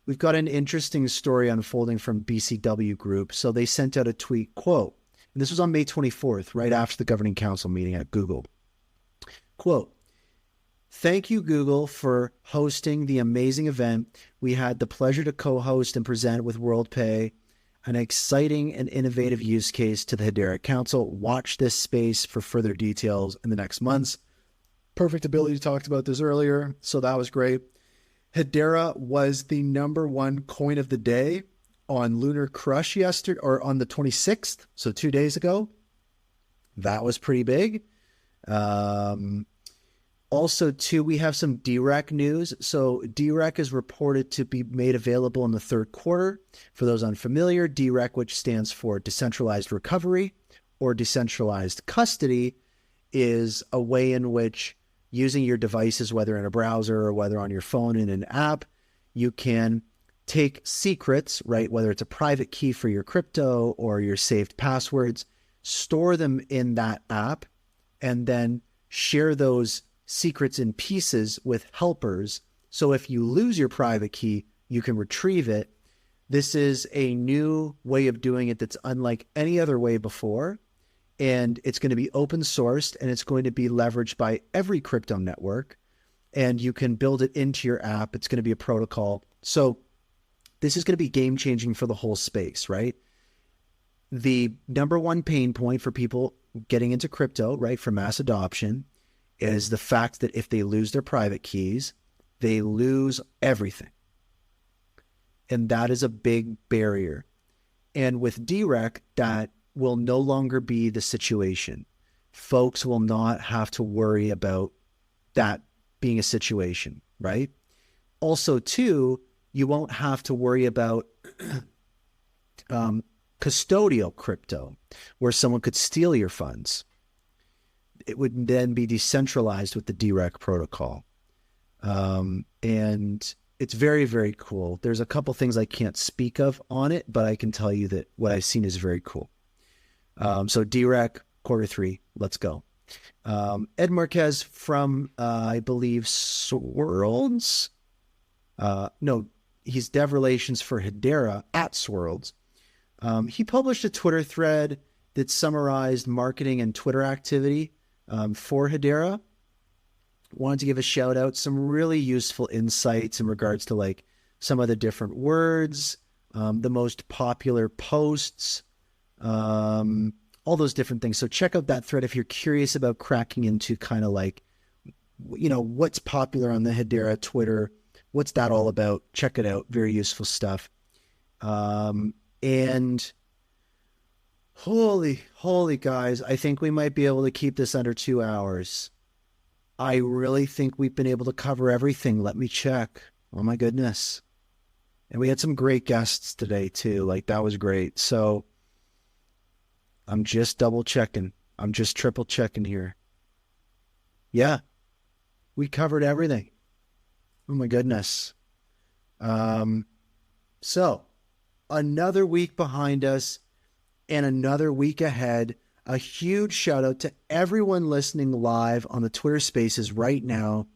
We've got an interesting story unfolding from BCW Group. So they sent out a tweet, quote, and this was on May 24th, right after the governing council meeting at Google. Quote, thank you, Google, for hosting the amazing event. We had the pleasure to co-host and present with WorldPay, an exciting and innovative use case to the Hedera Council. Watch this space for further details in the next months. Perfect Ability talked about this earlier, so that was great. Hedera was the #1 coin of the day on Lunar Crush yesterday, or on the 26th, so 2 days ago. That was pretty big. Also, too, we have some DeRec news. So DeRec is reported to be made available in the third quarter. For those unfamiliar, DeRec, which stands for Decentralized Recovery or Decentralized Custody, is a way in which using your devices, whether in a browser or whether on your phone in an app, you can take secrets, right? Whether it's a private key for your crypto or your saved passwords, store them in that app, and then share those secrets in pieces with helpers. So if you lose your private key, you can retrieve it. This is a new way of doing it that's unlike any other way before. And it's going to be open sourced, and it's going to be leveraged by every crypto network. And you can build it into your app. It's going to be a protocol. So this is going to be game changing for the whole space, right? The number one pain point for people getting into crypto, right, for mass adoption, is the fact that if they lose their private keys, they lose everything. And that is a big barrier. And with DeRec, that will no longer be the situation. Folks will not have to worry about that being a situation, right? Also, too, you won't have to worry about custodial crypto, where someone could steal your funds. It would then be decentralized with the DeRec protocol. And it's very, very cool. There's a couple things I can't speak of on it, but I can tell you that what I've seen is very cool. So DeRec, Q3, let's go. Ed Marquez from, I believe, Swirlds. No, he's dev relations for Hedera at Swirlds. He published a Twitter thread that summarized marketing and Twitter activity for Hedera. Wanted to give a shout out, some really useful insights in regards to like some of the different words, the most popular posts, all those different things. So check out that thread if you're curious about cracking into kind of like, you know, what's popular on the Hedera Twitter. What's that all about? Check it out. Very useful stuff. And holy guys, I think we might be able to keep this under 2 hours. I really think we've been able to cover everything. Let me check. Oh my goodness. And we had some great guests today too. Like that was great. So I'm just double checking. I'm just triple checking here. Yeah, we covered everything. Oh my goodness. So another week behind us and another week ahead. A huge shout out to everyone listening live on the Twitter Spaces right now.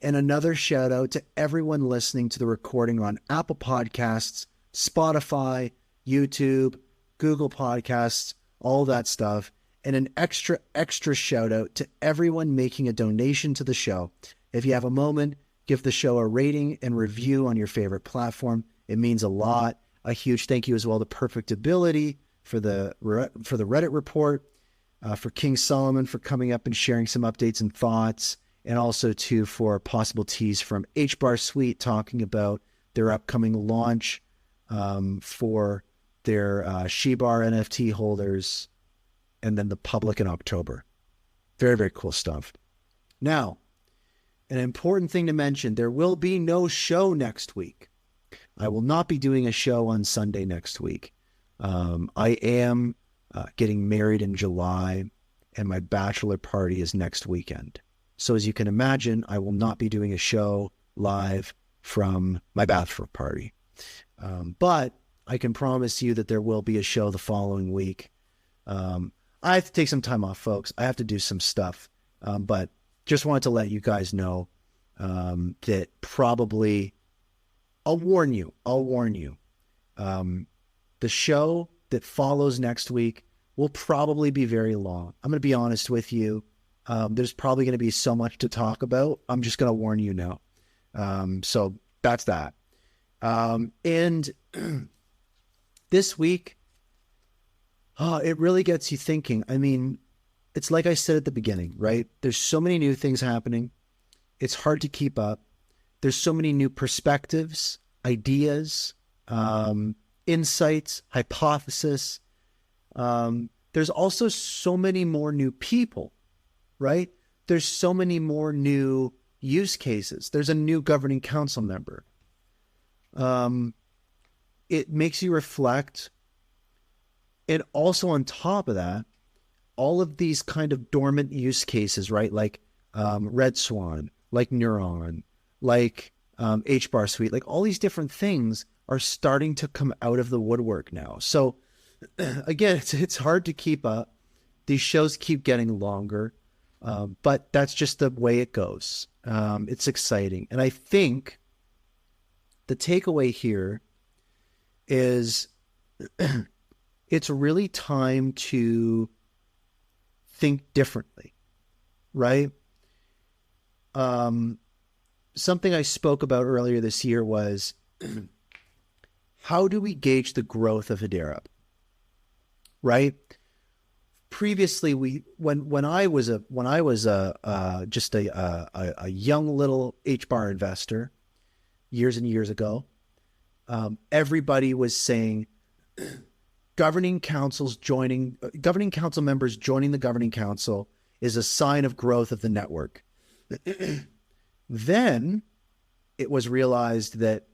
And another shout out to everyone listening to the recording on Apple Podcasts, Spotify, YouTube, Google Podcasts, all that stuff. And an extra shout out to everyone making a donation to the show. If you have a moment, give the show a rating and review on your favorite platform. It means a lot. A huge thank you as well to Perfectability for the Reddit report, for King Solomon for coming up and sharing some updates and thoughts, and also too for PossibleTs from HSuite talking about their upcoming launch for their HBAR NFT holders, and then the public in October. Very, very cool stuff. Now, an important thing to mention, there will be no show next week. I will not be doing a show on Sunday next week. I am getting married in July, and my bachelor party is next weekend. So as you can imagine, I will not be doing a show live from my bachelor party. But I can promise you that there will be a show the following week. I have to take some time off, folks. I have to do some stuff. But just wanted to let you guys know that probably, I'll warn you. The show that follows next week will probably be very long. I'm going to be honest with you. There's probably going to be so much to talk about. I'm just going to warn you now. So that's that. And this week, it really gets you thinking. I mean, it's like I said at the beginning, right? There's so many new things happening. It's hard to keep up. There's so many new perspectives, ideas, insights, hypothesis. There's also so many more new people, right? There's so many more new use cases. There's a new governing council member. It makes you reflect. And also on top of that, all of these kind of dormant use cases, right? Like Red Swan, like Neuron, like HBAR, like all these different things are starting to come out of the woodwork now. So again, it's hard to keep up. These shows keep getting longer, but that's just the way it goes. It's exciting. And I think the takeaway here is it's really time to think differently, right? Something I spoke about earlier this year was how do we gauge the growth of Hedera, right? Previously, when I was just a young little HBAR investor years and years ago, everybody was saying governing council members joining the governing council is a sign of growth of the network. Then it was realized that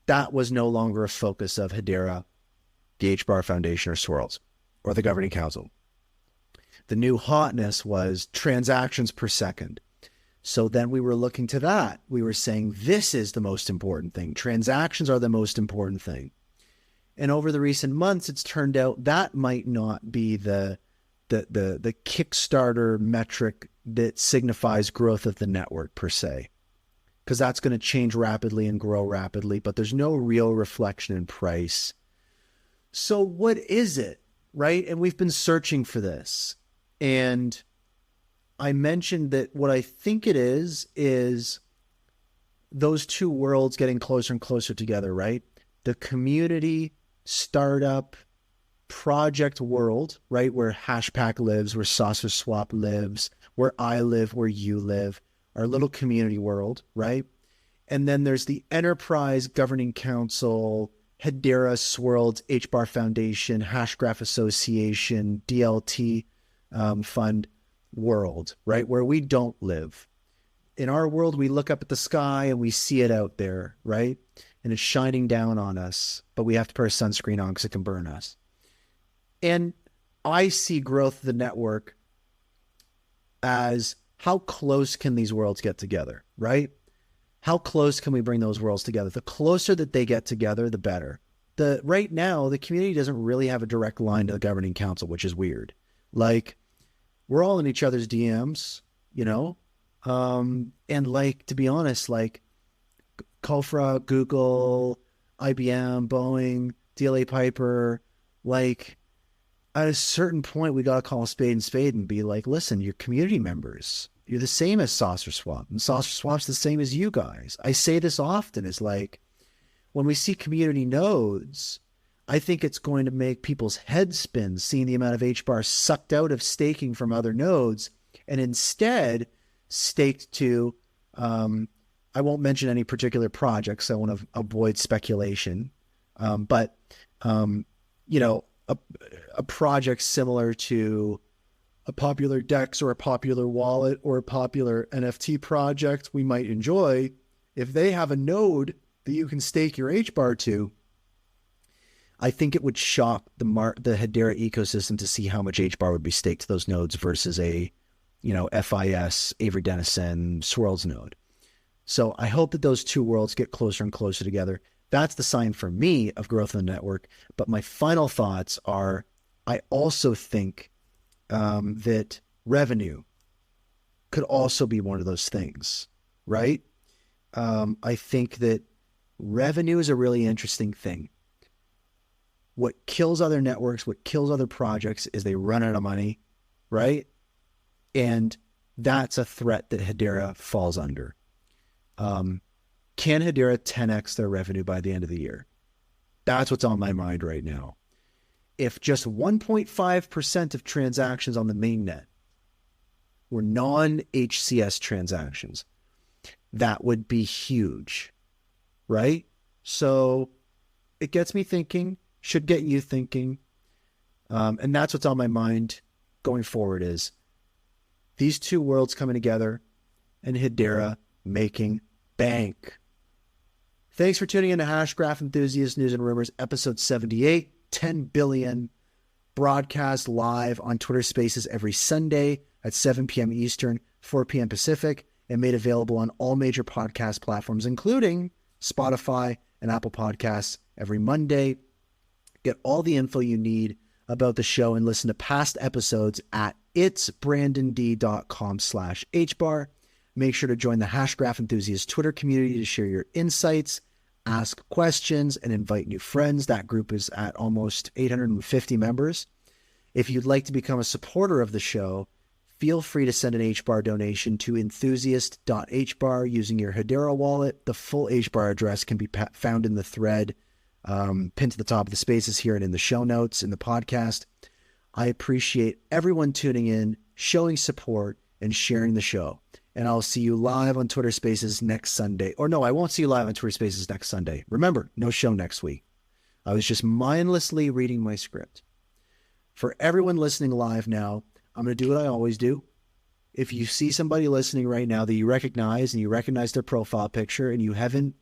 that was no longer a focus of Hedera, the HBAR Foundation, or Swirls, or the governing council. The new hotness was transactions per second. So then we were looking to that. We were saying this is the most important thing. Transactions are the most important thing. And over the recent months, it's turned out that might not be the Kickstarter metric that signifies growth of the network per se, because that's going to change rapidly and grow rapidly, but there's no real reflection in price. So what is it, right? And we've been searching for this. And I mentioned that what I think it is those two worlds getting closer and closer together, right? The community, startup, project world, right? Where Hashpack lives, where Saucer Swap lives, where I live, where you live, our little community world, right? And then there's the enterprise governing council, Hedera, Swirls, HBAR Foundation, Hashgraph Association, DLT fund world, right? Where we don't live. In our world, we look up at the sky and we see it out there, right? And it's shining down on us, but we have to put our sunscreen on because it can burn us. And I see growth of the network as how close can these worlds get together, right? How close can we bring those worlds together? The closer that they get together, the better. Right now, the community doesn't really have a direct line to the governing council, which is weird. Like, we're all in each other's DMs, you know? And like, to be honest, like Kofra, Google, IBM, Boeing, DLA Piper, like at a certain point, we got to call a spade and be like, listen, you're community members. You're the same as Saucer Swap, and Saucer Swap's the same as you guys. I say this often. It's like, when we see community nodes, I think it's going to make people's heads spin seeing the amount of HBAR sucked out of staking from other nodes and instead staked to, I won't mention any particular projects. I want to avoid speculation. But you know, a project similar to a popular DEX or a popular wallet or a popular NFT project we might enjoy, if they have a node that you can stake your HBAR to, I think it would shock the Hedera ecosystem to see how much HBAR would be staked to those nodes versus a, you know, FIS, Avery Dennison, Swirls node. So I hope that those two worlds get closer and closer together. That's the sign for me of growth in the network. But my final thoughts are, I also think that revenue could also be one of those things, right? I think that revenue is a really interesting thing. What kills other networks, what kills other projects is they run out of money, right? And that's a threat that Hedera falls under. Can Hedera 10x their revenue by the end of the year? That's what's on my mind right now. If just 1.5% of transactions on the mainnet were non-HCS transactions, that would be huge, right? So it gets me thinking, should get you thinking. And that's what's on my mind going forward is these two worlds coming together and Hedera making bank. Thanks for tuning in to Hashgraph Enthusiast News and Rumors, episode 78, 10 billion, broadcast live on Twitter Spaces every Sunday at 7 p.m. Eastern. 4 p.m. Pacific, and made available on all major podcast platforms, including Spotify and Apple Podcasts every Monday. Get all the info you need about the show and listen to past episodes at itsbrandond.com/HBAR. Make sure to join the Hashgraph enthusiast Twitter community to share your insights, ask questions, and invite new friends. That group is at almost 850 members. If you'd like to become a supporter of the show, feel free to send an HBAR donation to enthusiast.hbar using your Hedera wallet. The full HBAR address can be found in the thread pinned to the top of the spaces here and in the show notes in the podcast. I appreciate everyone tuning in, showing support, and sharing the show. And I'll see you live on Twitter Spaces next Sunday. Or no, I won't see you live on Twitter Spaces next Sunday. Remember, no show next week. I was just mindlessly reading my script. For everyone listening live now, I'm going to do what I always do. If you see somebody listening right now that you recognize and you recognize their profile picture and you haven't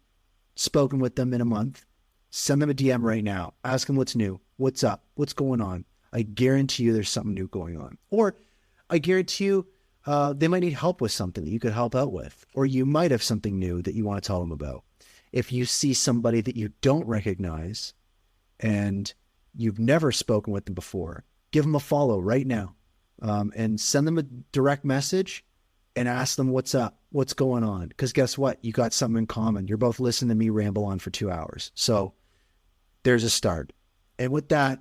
spoken with them in a month, send them a DM right now. Ask them what's new, what's up, what's going on. I guarantee you there's something new going on. Or I guarantee you they might need help with something that you could help out with. Or you might have something new that you want to tell them about. If you see somebody that you don't recognize and you've never spoken with them before, give them a follow right now and send them a direct message and ask them what's up, what's going on. Because guess what? You got something in common. You're both listening to me ramble on for 2 hours. So there's a start. And with that,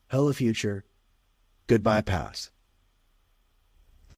hello future, goodbye past.